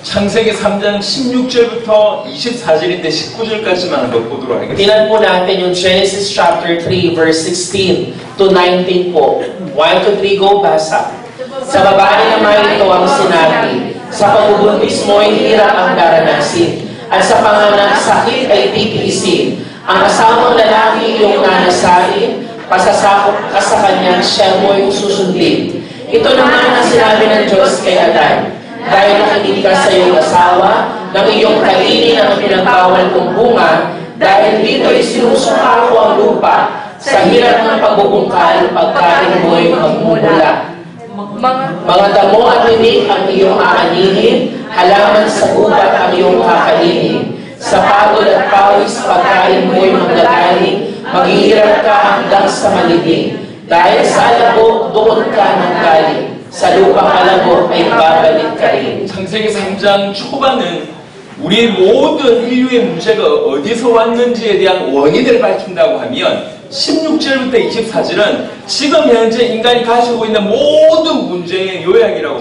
창세기 3장 16절부터 24절인데 19절까지만 한번 보도록 하겠습니다. Tingnan po natin yung Genesis chapter 3 verse 16 to 19 po. 1 to 3, go, basa. Sa babae naman ito ang sinabi, sa pagbubuntis mo ay hirap ang daranasin, at sa panganak sakit ay titiisin. Ang asawang lalaki iyong nanasain, pasasakop ka sa kanya, siya mo yung susundin. Ito naman ang sinabi ng Diyos kay Adan, dahil nakinig ka sa iyong asawa, nang iyong kainin ang pinagbawal kong bunga, dahil dito ay sinusuka ko ang lupa, sa hirap ng pagbubungkal, pagkain mo'y magmumula. Mga damo at tinik ang iyong aanihin, halaman sa gubat ang iyong kakainin. Sa pagod at pawis, pagkain mo'y manggagaling, maghihirap ka hanggang sa maliging. Dahil sa alabo, doon ka nanggaling. Sa lupang alabo ay babalik ka rin. 창세기 3장 초반은 우리 모든 인류의 문제가 어디서 왔는지에 대한 원인을 밝힌다고 하면 16절부터 24절은 지금 현재 인간이 가지고 있는 모든 문제의 요약이라고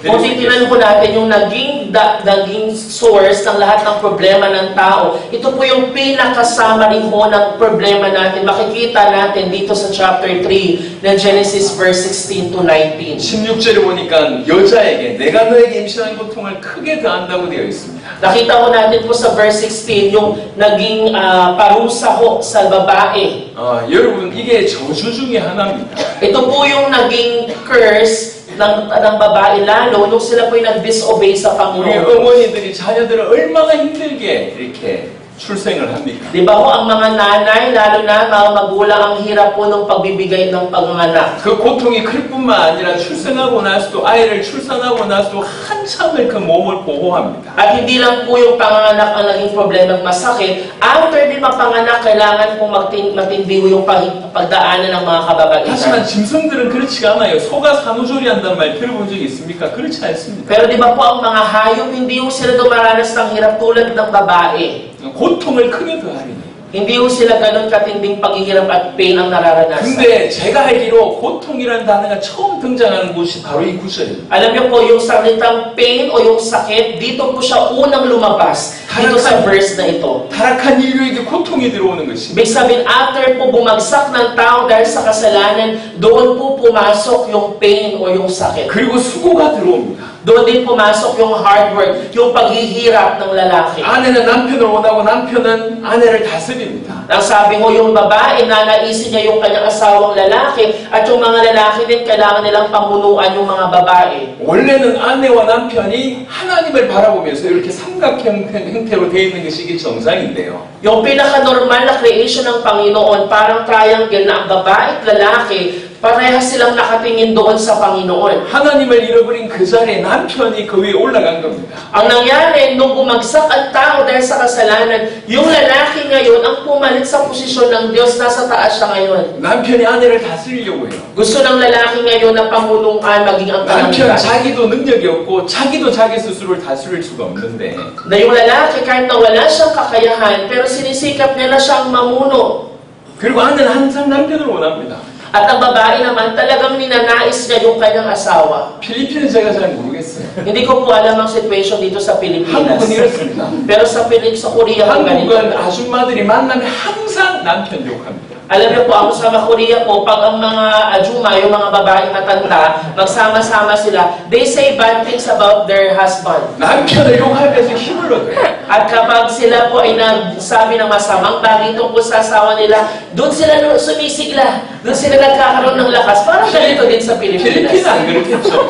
Kung titignan po natin yung naging source ng lahat ng problema ng tao, ito po yung pinakasummary po ng problema natin. Makikita natin dito sa chapter 3 ng Genesis verse 16 to 19. 16절에 보니까 여자에게 내가 너에게 임신한 고통을 크게 더한다고 되어 있습니다. Nakita ko natin po sa verse 16 yung naging parusa ho sa babae. 여러분 이게 저주 중에 하나입니다. Ito po yung naging curse ng babae lalo nung sila po yung nag-disobey sa 우리 Panginoon. 어머니들이 자녀들을 얼마나 힘들게 이렇게 출생을 합니까? Di ba ho, ang mga nanay, lalo na mga magulang, ang hirap po ng pagbibigay ng panganganak. 그 고통이 클 뿐만 아니라 출생하고 나서도 아이를 출산하고 나서도 한참을 그 몸을 보호합니다. At hindi lang po yung panganganak ang naging problema masakit. After din mapanganak, kailangan pong matindi yung pagdaanan ng mga kababaihan. 하지만 짐승들은 그렇지가 않아요. 소가 산후조리 한다는 말 들어본 적이 있습니까? 그렇지 않습니다. Pero di ba po ang mga hayop, hindi po sila dumaranas ng hirap tulad ng babae. 고통을 크게 더하리니. Hindi po sila ganun katinding paghihirap at pain ang nararanasan. 근데 제가 알기로 고통이라는 단어가 처음 등장하는 곳이 바로 이 구절입니다. Alam niyo po, yung salitang pain o yung sakit, dito po siya unang lumabas. Dito sa verse na ito. 타락한 인류에게 고통이 들어오는 것입니다. Ibig sabihin, after po bumagsak ng tao dahil sa kasalanan, doon po pumasok yung pain o yung sakit. 그리고 수고가 들어옵니다. Doon din pumasok yung hard work, yung paghihirap ng lalaki. 아내는 남편을 원하고 남편은 아내를 다스립니다. Ang sabi mo, yung babae, nanaisin niya yung kanyang asawang lalaki, at yung mga lalaki din, kailangan nilang pamunuan yung mga babae. 원래는 아내와 남편이 하나님을 바라보면서 이렇게 삼각형 형태로 되어 있는 것이 이게 정상인데요. Yung pinaka-normal na creation ng Panginoon, parang triangle na ang babae at lalaki, parehas silang nakatingin doon sa Panginoon. 하나님을 잃어버린 그 자리에 남편이 그 위에 올라간 겁니다. Ang nangyari, nung bumagsak ang tao dahil sa kasalanan, yung lalaki ngayon ang pumalit sa posisyon ng Diyos, nasa taas siya ngayon. 남편이 아내를 다스리려고 해요. Gusto ng lalaki ngayon na pamunuan maging ang 남편 kalangkan. 자기도 능력이 없고 자기도 자기 스스로를 다스릴 수가 없는데 Na yung lalaki, kahit na wala siyang kakayahan, pero sinisikap niya na siyang mamuno. 그리고 아내는 항상 남편을 원합니다. At ang babae naman, talagang ninanais niya yung kanyang asawa. 필리핀은 제가 잘 모르겠어요. Hindi ko po alam ang situation dito sa Pilipinas. 한국은 이렇습니다. Pero sa Korea, ganito. 한국은 아줌마들이 만나면 항상 남편 욕합니다. Alam niyo po, ako sa Korea po, pag ang mga ajuma, yung mga babaeng matanda, magsama-sama sila, they say bad things about their husband. 남편을 욕하면서 힘을 얻어요. At kapag sila po ay nagsabi ng masamang bagay tungkol sa asawa nila, doon sila sumisigla. Doon sila nagkakaroon ng lakas. Parang ganito din sa Pilipinas. 필리핀은 안 그렇겠죠.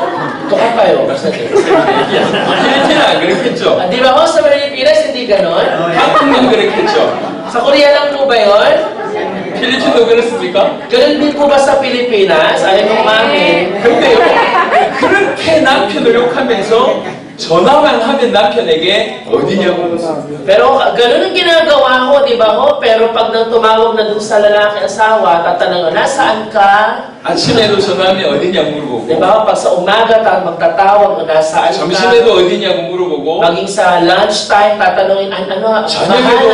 Tuka kayo. 필리핀은 안 그렇겠죠. Di ba ho, sa Pilipinas, hindi ganon? 한국만 그렇겠죠. Sa Korea lang po ba yun? 필리핀도 그렇습니까? Ganun din po ba sa Pilipinas? Alam mo, mami. 근데요, 그렇게 남편을 욕하면서 전화만 하면 남편에게 어디냐고 묻습니다. Pero ganun ang ginagawa ko, di ba ho? Pero pag nang tumawag na dun sa lalaki asawa, tatanong, nasaan ka? 아침에도 전화하면 어디냐고 물어보고 Di ba ho? Pag sa umaga, magtatawag, nasaan ka? 점심에도 어디냐고 물어보고 Maging sa lunchtime, tatanungin, mahal,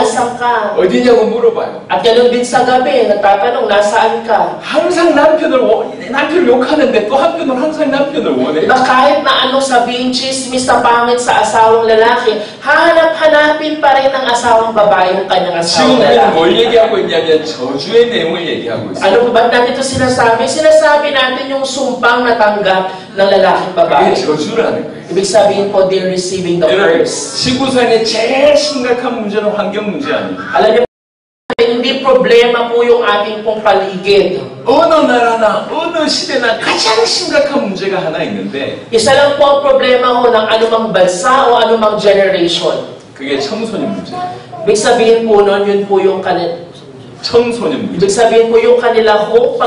nasaan ka? 어디냐고 물어봐요. At ganun din sa gabi, nagtatanong, nasaan ka? 항상 남편을 욕하는데 또 한편으로 항상 남편을 원해. Na kahit na ano sabihin, chismis na pangit sa asawang lalaki, hahanap-hanapin pa rin ng asawang babae yung kanyang 지금 asawang 우리는 lalaki. 뭘 얘기하고 있냐면 저주의 내용을 얘기하고 있어요. Ano ba ba't natin ito sinasabi? Sinasabi natin yung sumpang natanggap ng lalaking babae. 그게 저주라는 거예요. Ibig sabihin po, they're receiving the 여러분, curse. 지구상의 제일 심각한 문제는 환경 문제 아닙니다. Alam niyo, hindi problema po yung ating pong paligid. 어느 나라나 어느 시대나 가장 심각한 문제가 하나 있는데 Isa lang po ang problema ho ng anumang bansa o anumang generation. 그게 청소년 문제예요. Ibig sabihin po nun, yun po yung 청소년 문제. Ibig sabihin po yung kanila hong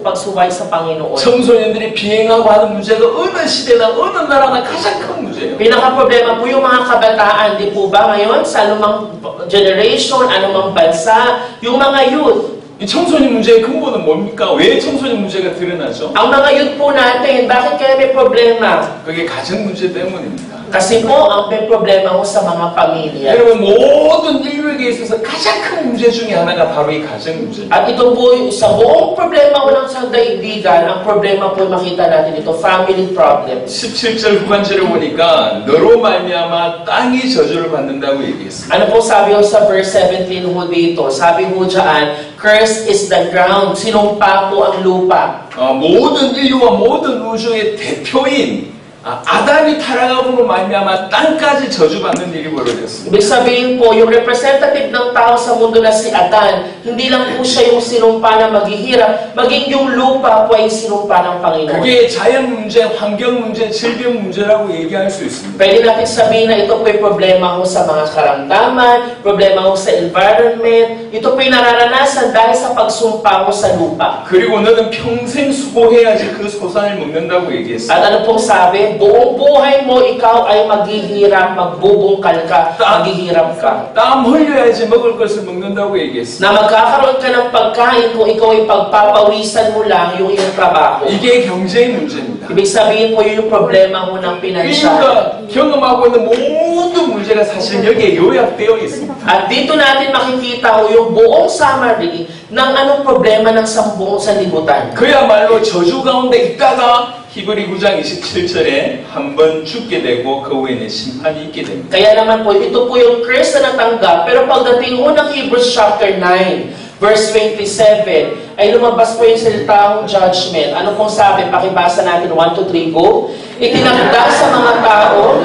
pagsuway sa Panginoon. 청소년들이 비행하고 하는 문제가 어느 시대나 어느 나라나 가장 큰 문제예요. Pinaka-problema po yung mga kabataan, di po ba ngayon, sa anumang generation, anumang bansa, yung mga youth. 이 청소년 문제의 근본은 뭡니까? 왜 청소년 문제가 드러나죠? Ang mga youth po natin, bakit kaya may problema? 그게 가정 문제 때문입니다. Kasi po, ang may problema ko sa mga pamilya. 여러분 모든 인류에게 있어서 가장 큰 문제 중에 하나가 바로 이 가정 문제입니다. At ito po, sa buong problema ko lang sa daigdigan, ang problema po makita natin ito, family problem. 17절 후반절을 보니까 너로 말미암아 땅이 저주를 받는다고 얘기했습니다. Ano po sabi ko sa verse 17 ho dito? Sabi ho dyan, cursed is the ground, sinumpa po ang lupa. 모든 인류와 모든 우주의 대표인 아담이 타락함으로 말미암아 땅까지 저주받는 일이 벌어졌습니다. Ibig sabihin po, yung representative ng tao sa mundo na si Adan, hindi lang po siya yung sinumpa na maghihirap, maging yung lupa po ay sinumpa ng Panginoon. 그게 자연 문제, 환경 문제, 질병 문제라고 얘기할 수 있습니다. Pwede natin sabihin na ito po ay problema ho sa mga karamdaman, problema ho sa environment, ito po ay nararanasan dahil sa pagsumpa ho sa lupa. 그리고 너는 평생 수고해야지 그 소산을 먹는다고 얘기했어요. At ano pong sabi? Buong buhay mo, ikaw ay maghihirap, magbubungkal ka, maghihirap ka. 땀 흘려야지 먹을 것을 먹는다고 얘기했어요. Na magkakaroon ka ng pagkain kung ikaw ay pagpapawisan mo lang yung iyong trabaho. 이게 경제의 문제입니다. Ibig sabihin po yung problema mo ng pinansyal. 우리가 경험하고 있는 모든 문제가 사실 여기에 요약되어 있습니다. At dito natin makikita ho yung buong summary ng anong problema ng buong sanlibutan. 그야말로 저주 가운데 있다가 히브리 9장 27절에 한 번 죽게 되고 그 후에는 심판이 있게 됩니다. Kaya naman po, ito po yung curse na natanggap. Pero pagdating ho ng Hebrews chapter 9, verse 27, ay lumabas po yung salitang judgment. Ano pong sabi? Pakibasa natin, 1, 2, 3, go. itinakda sa mga tao,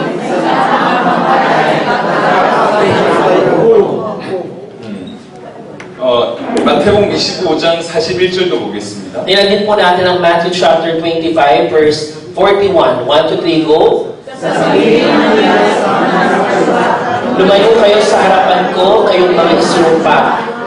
마태복음 25장 41절도 보겠습니다. Nilagin po natin ang Matthew chapter 25, verse 41. 1 to 3, go. Lumayo kayo sa harapan ko, kayong mga isinumpa.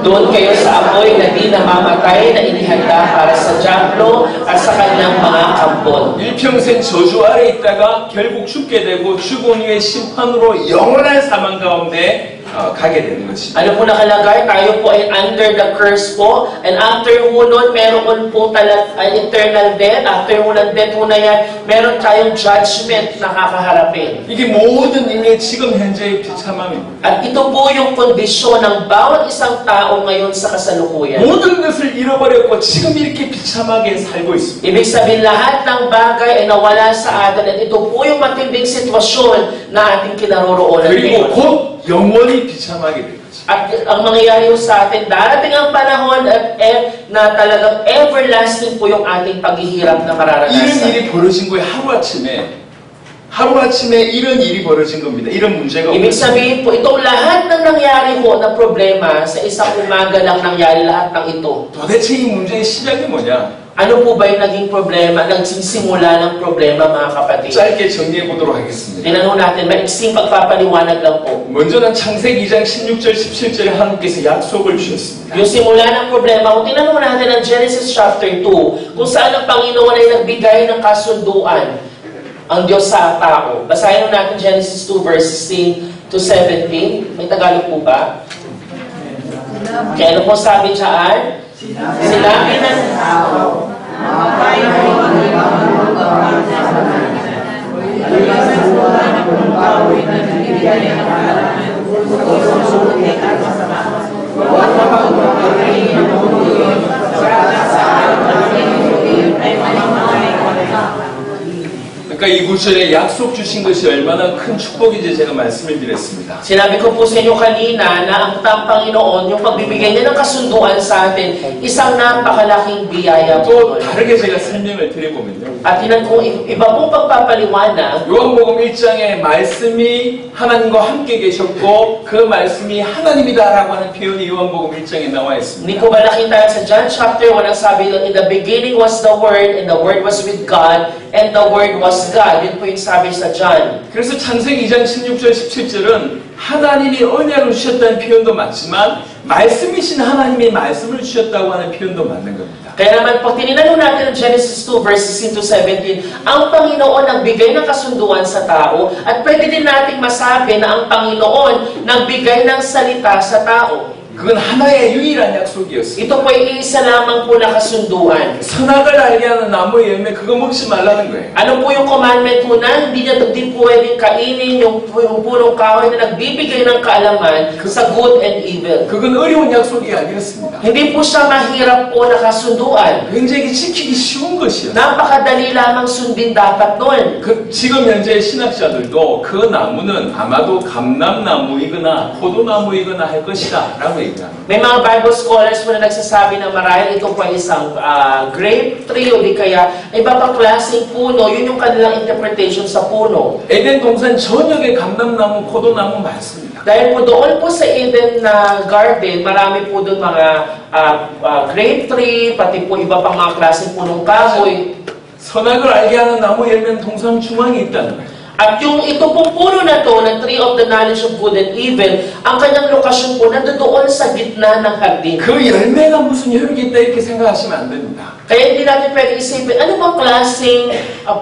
Doon kayo sa apoy na di namamatay na inihanda para sa diablo at sa kanyang mga kampon. 일평생 저주 아래 있다가 결국 죽게 되고 죽은 후에 심판으로 영원한 사망 가운데 가게 되는 것입니다. Ano po nakalagay? Tayo po ay under the curse po. And after po nun, meron po eternal death. After po ng death po na yan, meron tayong judgment na kakaharapin. 이게 모든 인류의 지금 현재의 비참함입니다. At ito po yung kondisyon ng bawat isang tao ngayon sa kasalukuyan. 모든 것을 잃어버렸고 지금 이렇게 비참하게 살고 있습니다. Ibig sabihin, lahat ng bagay ay nawala sa atin. At ito po yung matinding sitwasyon na ating kinaroroonan 그리고 ngayon. 곧 영원히 비참하게 될 거죠. At ang mangyayari sa atin, darating ang panahon na talagang everlasting po yung ating paghihirap na 이런 mararanasan. 일이 벌어진 거에 하루아침에 이런 일이 벌어진 겁니다. 이런 문제가 Ibig sabihin po, itong lahat ng nangyari po na problema, sa isang umaga lang nangyari lahat ng ito. 도대체 이 문제의 시작이 뭐냐? Ano po ba yung naging problema, nagsisimula ng problema, mga kapatid? 짧게 정리해 보도록 하겠습니다. Tinanong natin, maiksing pagpapaliwanag lang po. 먼저는 창세기 2장 16절 17절에 하나님께서 약속을 주셨습니다. Yung simula ng problema, kung tinanong natin ang Genesis chapter 2, kung saan ang Panginoon ay nagbigay ng kasunduan ang Diyos sa tao. Basahin natin Genesis 2 verse 16 to 17. May Tagalog po ba? Kaya ano po sabi dyan? Sinabi ng tao, 그러니까 이 구절에 약속 주신 것이 얼마나 큰 축복인지 제가 말씀을 드렸습니다. Sinabi ko po sa inyo kanina na ang Panginoon, yung pagbibigay niya ng kasunduan sa atin, isang napakalaking biyaya po. 또 다르게 제가 설명을 드려보면요. At yun kung iba pong pagpapaliwanag, 요한복음 1장에 말씀이 하나님과 함께 계셨고 그 말씀이 하나님이다라고 하는 표현이 요한복음 1장에 나와 있습니다. hindi ko ba nakita sa John chapter 1 ang sabi doon, in the beginning was the Word, and the Word was with God, and the Word was God. Yun po yung sabi sa John. 그래서 창세기 2장 16절 17절은 하나님이 언약을 주셨다는 표현도 맞지만 말씀이신 하나님이 말씀을 주셨다고 하는 표현도 맞는 겁니다. Kaya naman pag tinanong natin ang Genesis 2 verses 16 to 17, ang Panginoon nagbigay ng kasunduan sa tao at pwede din nating masabi na ang Panginoon nagbigay ng salita sa tao. 그건 하나의 유일한 약속이었습니다. Ito po ay isa lamang po na kasunduan. 선악을 알게 하는 나무의 열매 그거 먹지 말라는 거예요. Ano po yung commandment po na hindi pwedeng kainin yung punong kahoy na nagbibigay ng kaalaman sa good and evil. 그건 어려운 약속이 아니었습니다. Hindi po siya mahirap po na kasunduan. 굉장히 지키기 쉬운 것이었어요. Napakadali lamang sundin dapat nun. 지금 현재 신학자들도 그 나무는 아마도 감람나무이거나 포도나무이거나 할 것이다 라고 얘기합니다. May mga Bible scholars po na nagsasabi na marahil ito po ay isang grape tree o di kaya iba pang klaseng puno. Yun yung kanilang interpretation sa puno. 에덴 동산 전역에 감람나무, 포도나무 많습니다. Dahil po doon po sa Eden na garden, marami po doon mga grape tree, pati po iba pang mga klaseng punong kahoy. 선악을 알게 하는 나무 열매는 동산 중앙에 있다는 거예요. At yung ito pong puno na to, na tree of the knowledge of good and evil, ang kanyang lokasyon po nandoon sa gitna ng hardin. 그 열매가 무슨 효력이 있다 이렇게 생각하시면 안 됩니다. Kaya hindi natin pwede isipin, ano bang klaseng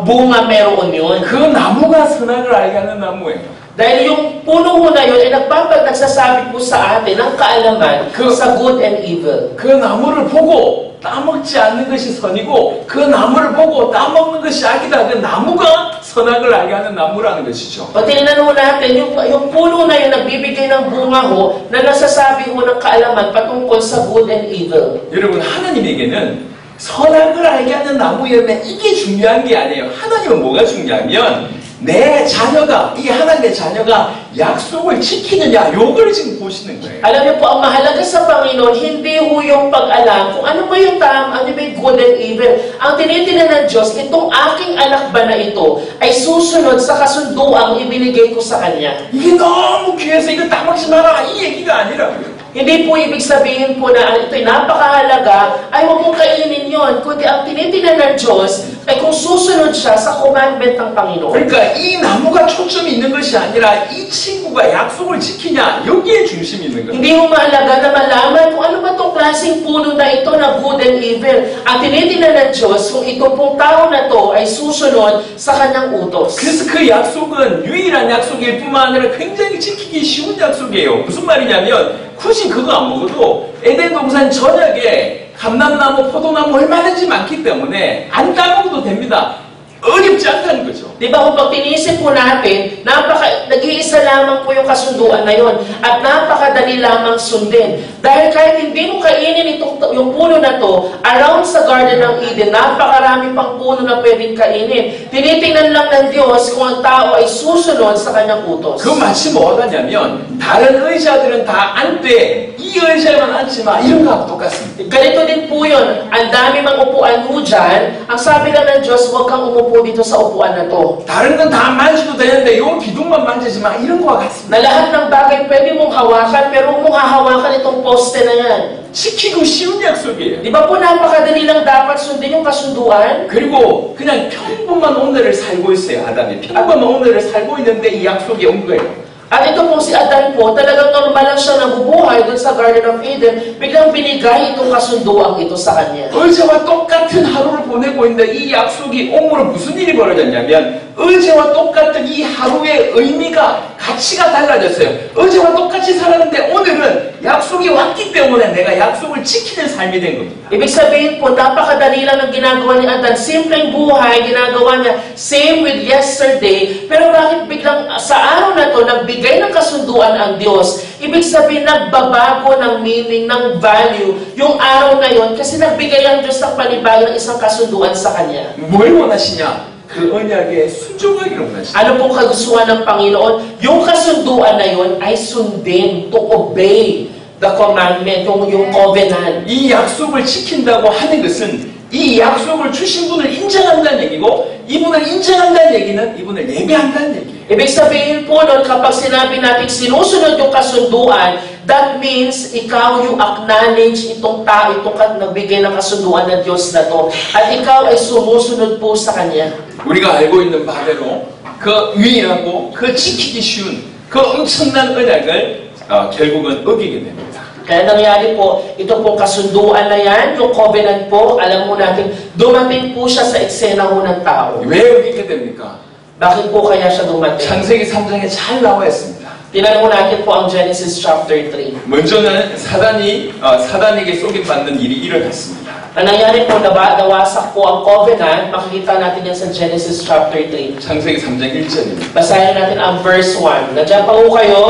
bunga meron yun? 그 나무가 선악을 알게 하는 나무예요. Dahil yung puno ho na yun ay nagsasabi po sa atin ng kaalaman sa good and evil. 그 나무를 보고 따먹지 않는 것이 선이고 그 나무를 보고 따먹는 것이 악이다. 그 나무가 선악을 알게 하는 나무라는 것이죠. Pag tinignan ho natin, yung puno na yun nagbibigay ng bunga ho na nasasabi ho ng kaalaman patungkol sa good and evil. 여러분 하나님에게는 선악을 알게 하는 나무 열매 이게 중요한 게 아니에요. 하나님은 뭐가 중요하면 내 자녀가, 이 하나님의 자녀가 약속을 지키느냐, 요걸 지금 보시는 거예요. Alam niyo po, ang mahalaga sa Panginoon, hindi ho yung pag-alam kung ano ba yung tama, ano ba yung good and evil. Ang tinitingnan ng Diyos, itong aking anak ba na ito ay susunod sa kasunduang ibinigay ko sa kanya. 이게 너무 귀해서 이거 따먹지 마라, 이 얘기가 아니라고요. Hindi po ibig sabihin po na ito'y napakahalaga, ay huwag mong kainin yon. Kundi ang tinitingnan ng Diyos ay kung susunod siya sa commandment ng Panginoon. 그러니까 이 나무가 초점이 있는 것이 아니라 이 친구가 약속을 지키냐, 여기에 중심이 있는 거예요. Hindi mo mahalaga na malaman kung ano ba itong klaseng puno na ito na good and evil. Ang tinitingnan ng Diyos kung ito pong tao na to ay susunod sa kanyang utos. 그래서 그 약속은 유일한 약속일 뿐만 아니라 굉장히 지키기 쉬운 약속이에요. 무슨 말이냐면 굳이 그거 안 먹어도 에덴 동산 전역에 감람나무, 포도나무 얼마든지 많기 때문에 안 따먹어도 됩니다. 어렵지 않다는 거죠. Di ba kung pag tinisip po natin, nag-iisa lamang po yung kasunduan na yon at napakadali lamang sundin. Dahil kahit hindi mo kainin yung puno na to, around sa Garden ng Eden, napakarami pang puno na pwedeng kainin. Tinitingnan lang ng Diyos kung ang tao ay susunod sa kanyang utos. 그 마치 뭐가 같냐면 다른 의자들은 다 안 돼. 이 의자만 앉지 마. 이런 거하고 똑같습니다. Ganito din po yun. Ang dami mang upuan mo dyan, ang sabi lang ng Diyos, huwag kang umupo dito sa upuan na to. 다른 건 다 만져도 되는데 요 기둥만 만지지 마. 이런 거와 같습니다. Na lahat ng bagay pwede mong hawakan, pero huwag mong hahawakan itong poste na yan. 지키고 쉬운 약속이에요. Di ba po napakadali lang dapat sundin yung kasunduan? 그리고 그냥 평범한 오늘을 살고 있어요. 아담이 평범한 오늘을 살고 있는데 이 약속이 온 거예요. At ito pong si Adan po, talagang normal lang siya nabubuhay doon sa Garden of Eden, biglang binigay itong kasunduang ito sa kanya. 어제와 똑같은 하루를 보내고 있는데 이 약속이 옴으로 무슨 일이 벌어졌냐면 어제와 똑같은 이 하루의 의미가 가치가 달라졌어요. 어제와 똑같이 살았는데 오늘은 약속이 왔기 때문에 내가 약속을 지키는 삶이 된 겁니다. Ibig sabihin po, napakadali lang ang ginagawa ni Adan. Simpleng buhay, ginagawa niya, same with yesterday. Pero bakit biglang sa araw na to, nagbigay ng kasunduan ang Diyos? Ibig sabihin, nagbabago ng meaning, ng value, yung araw na yon kasi nagbigay ang Diyos ng panibagong isang kasunduan sa kanya. 뭘 원하시냐? 그 언약에 순종하기를 원하시냐? Ano pong kagustuhan ng Panginoon? Yung kasunduan na yon ay sundin, to obey the commandment, yung covenant. 이 약속을 지킨다고 하는 것은 이 약속을 주신 분을 인정한다는 얘기고 이분을 인정한다는 얘기는 이분을 예배한다는 얘기예요. Ibig sabihin po nun, kapag sinabi natin sinusunod yung kasunduan, that means ikaw yung acknowledge itong tao, itong nagbigay ng kasunduan ng Diyos na to. At ikaw ay sumusunod po sa Kanya. 우리가 알고 있는 바대로 그 유일하고 그 지키기 쉬운 그 엄청난 언약을 결국은 어기게 됩니다. Kaya nangyari po, ito pong kasunduan na yan, yung covenant po, alam mo natin, dumating po siya sa eksena ho ng tao. 왜 어기게 됩니까? Bakit po kaya siya dumating? 창세기 3장에 잘 나와 있습니다. Tingnan mo natin po ang Genesis chapter 3. 먼저는 사단에게 속임받는 일이 일어났습니다. Ang nangyari po, nawasak po ang covenant, makikita natin yan sa Genesis chapter 3. 창세기 3장 1절입니다. Basahin natin ang verse 1. Nandiyan pa po kayo?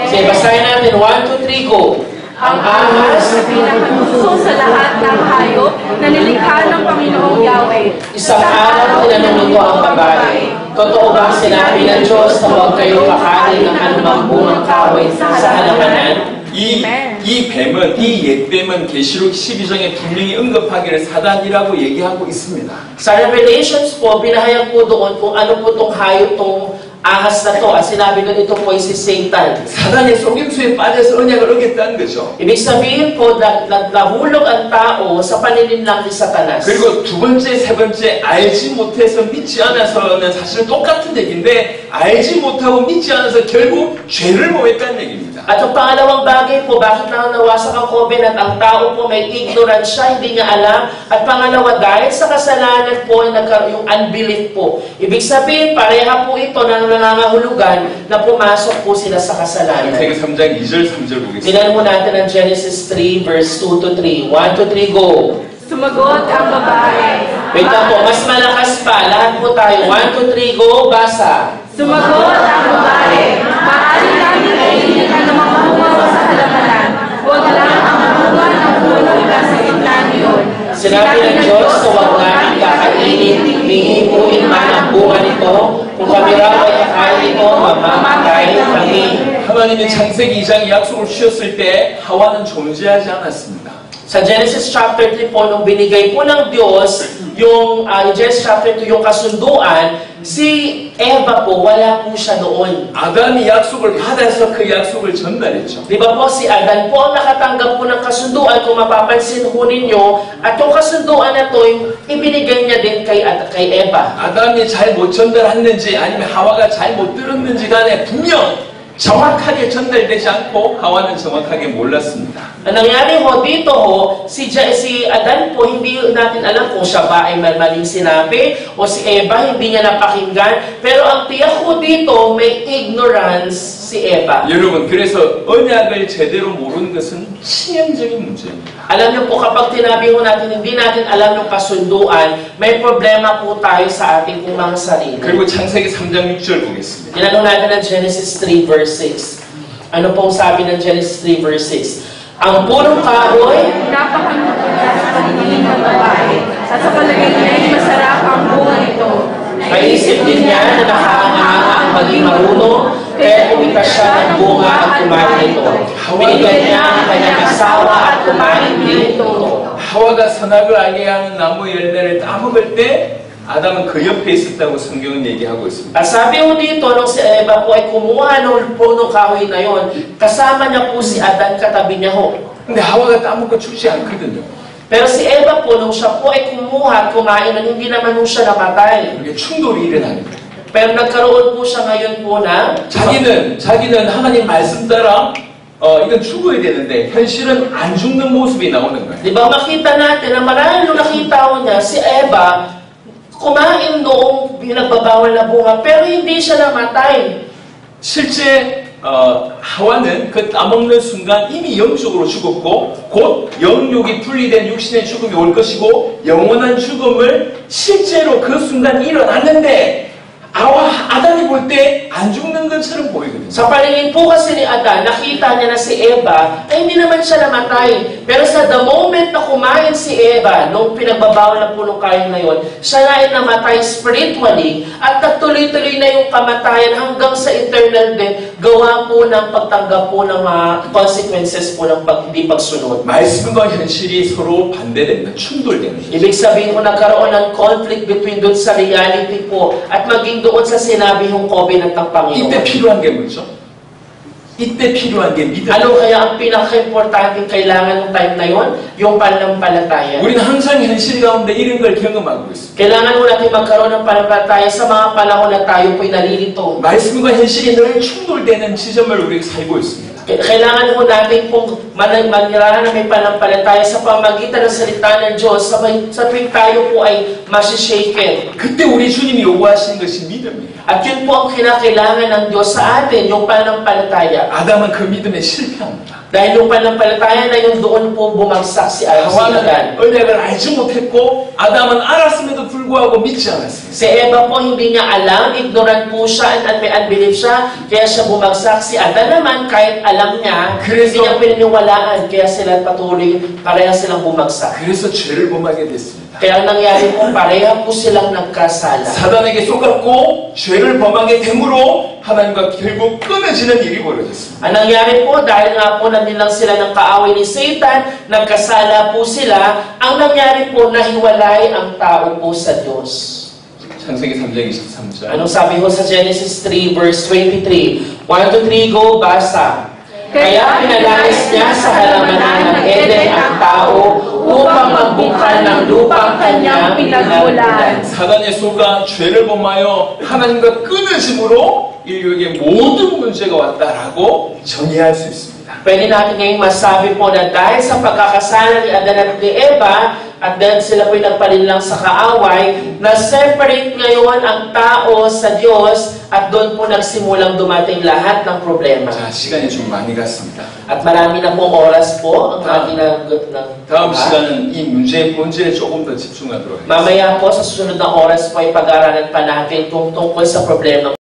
Sige, basahin natin. 1, 2, 3, go! Ang ahas na pinakapuso sa lahat ng hayop na nilikha ng Panginoong Yahweh. Isang araw tinanong nito ang babae, totoo ba sinabi ng Diyos na huwag kayo kakain ng anumang bungang kahoy sa halamanan? 이 뱀은, 이 옛뱀은 계시록 12장에 분명히 언급하기를 사단이라고 얘기하고 있습니다. Sa Revelations po, pinahayag po doon kung ano po itong hayop, itong ahas na to. At sinabi doon, ito po ay si Satan. 사단의 속임수에 빠져서 언약을 어겼다는 거죠. Ibig sabihin po, nahulog ang tao sa paninimlang ni Satanas. 그리고 두 번째, 세 번째 알지 못해서 믿지 않아서는 사실 똑같은 얘기인데 알지 못하고 믿지 않아서 결국 죄를 모했다는 얘기입니다. At ang pangalawang bagay po, bakit nawasak ang covenant? Ang tao po may ignorance siya, hindi niya alam. At pangalawa, dahil sa kasalanan po ay nagkaroon yung unbelief po. Ibig sabihin, pareha po ito na nangangahulugan na pumasok po sila sa kasalanan. 창세기 3장 2절 3절 보겠습니다. Tingnan mo natin ang Genesis 3 verse 2 to 3. 1, 2, 3, go! Sumagot ang babae. Wait lang po, mas malakas pa. Lahat po tayo. 1, 2, 3, go! Basa! Sumagot ang babae. Maaari namin kainin ang mga bunga sa halamanan. Huwag lang ang bunga ng puno na sa gitna niyon. Sinabi ng Diyos na huwag namin kakainin, hihimuin man ang bunga nito. Kung kami raw ay kakain ito, mamamatay kami. 하나님이 창세기 2장 약속을 주셨을 때 하와는 존재하지 않았습니다. Sa Genesis chapter 3 po, nung binigay po ng Diyos yung Genesis chapter 2, yung kasunduan, si Eva po, wala po siya noon. 아담이 약속을 받아서 그 약속을 전달했죠. Di ba po, si Adan po ang nakatanggap po ng kasunduan, kung mapapansin po ninyo, at yung kasunduan na to, ibinigay niya din kay Eva. 아담이 잘 못 전달했는지 아니면 하와가 잘 못 들었는지 간에 분명 정확하게 전달되지 않고 하와는 정확하게 몰랐습니다. Ang nangyari ho dito ho, si Adan po, hindi natin alam kung siya ba ay maling sinabi o si Eva hindi niya napakinggan. Pero ang tiyak ho dito, may ignorance si Eva. 여러분, 그래서 언약을 제대로 모르는 것은 치명적인 문제입니다. Alam niyo po, kapag tinabi ho natin, hindi natin alam yung kasunduan, may problema po tayo sa ating kung mga sarili. 그리고 창세기 3장 6절 보겠습니다. Tinanong natin ang Genesis 3 verse 6. Ano pong sabi ng Genesis 3 verse 6? Ang punong kahoy, Napakamutulas sa pagiging ng babae, at sa palagay niya ay masarap ang bunga nito. naisip din niya na nakahanga ang maging marunong, kaya kumita siya ng bunga at kumain nito. Binigyan niya ang kanyang asawa at kumain din ito. 하와가 선악을 알게 하는 나무 열매를 따먹을 때 아담은 그 옆에 있었다고 성경은 얘기하고 있습니다. At sabi mo dito, nung si Eva po ay kumuha ng punong kahoy na yon, kasama niya po si Adan, katabi niya ho. 근데 하와가 따먹고 죽지 않거든요. Pero si Eva po, nung siya po ay kumuha at kumain, hindi naman po siya namatay. 이게 충돌이 일어나는 거예요. Pero nagkaroon po siya ngayon po na 자기는 하나님 말씀 따라 이건 죽어야 되는데 현실은 안 죽는 모습이 나오는 거예요. di ba makita natin na marahil nung nakita ko niya, si Eva, kumain noong pinagbabawal na bunga, pero hindi siya namatay. 실제 하와는 그 따먹는 순간 이미 영적으로 죽었고 곧 영육이 분리된 육신의 죽음이 올 것이고 영원한 죽음을 실제로 그 순간 일어났는데 아담이 볼 때 안 죽는 것처럼 보이거든요. Sa paningin po kasi ni Adan, nakita niya na si Eva, ay hindi naman siya namatay. Pero sa the moment na kumain si Eva, nung pinagbabawal na punong kain na yun, siya na ay namatay spiritually at nagtuloy-tuloy na yung kamatayan hanggang sa eternal death, gawa po ng pagtanggap po ng consequences po ng hindi pagsunod. 말씀과 현실이 서로 반대된다. 충돌되는 거죠. Ibig sabihin ko nagkaroon ng conflict between doon sa reality po at maging doon sa sinabi yung covenant ng Panginoon. 이때 필요한 게 뭐죠? 이때 필요한 게 믿음. Ano kaya ang pinaka-importante kailangan ng time na yon? Yung pananampalataya. 우리는 항상 현실 가운데 이런 걸 경험하고 있습니다. Kailangan mo natin magkaroon ng pananampalataya sa mga panahon na tayo po'y nalilito. 말씀과 현실이 늘 충돌되는 지점을 우리가 살고 있습니다. Kailangan mo natin pong manirahan na may pananampalataya sa pamagitan ng salita ng Diyos sa tuwing tayo po ay masishaken. 그때 우리 주님이 요구하시는 것이 믿음이에요. At yun po ang kinakailangan ng Diyos sa atin, yung pananampalataya. 아담은 그 믿음에 실패합니다. Dahil yung pananampalataya na yung doon po bumagsak si Adan. 하와는 은혜를 알지 못했고 아담은 알았음에도 불구하고 믿지 않았어요. Si Eva po hindi niya alam, ignorant po siya at may unbelief siya, kaya siya bumagsak. Si Adan naman, kahit alam niya, hindi niya pininiwalaan, kaya sila patuloy, pareha silang bumagsak. 그래서 죄를 범하게 됐습니다. Kaya ang nangyari po, pareha po silang nagkasala. 사단에게 속았고 죄를 범하게 됨으로 하나님과 결국 끊어지는 일이 벌어졌습니다. Ang nangyari po, dahil nga po nandilang sila ng kaaway ni Satan, nagkasala po sila, ang nangyari po, nahiwalay ang tao po sa Diyos. 창세기 3장 23절. Anong sabi ko sa Genesis 3 verse 23? 1 to 3, go, basa. Kaya pinalangis niya sa halamanan ng Eden ang tao upang magbukal ng lupang kanyang pinagmulan. 사단의 소가 죄를 범하여 하나님과 끊어짐으로 인류에게 모든 문제가 왔다라고 정의할 수 있습니다. Pwede natin ngayong masabi po na dahil sa pagkakasala ni Adan at ni Eva, at dahil sila po'y nagpalinlang sa kaaway, na-separate ngayon ang tao sa Diyos at doon po nagsimulang dumating lahat ng problema. 자, 시간이 좀 많이 갔습니다. At marami na pong oras po ang ating 다음 시간은 이 문제의 본질에 조금 더 집중하도록 하겠습니다. Mamaya po sa susunod na oras po ay pag-aralan pa natin tungkol sa problema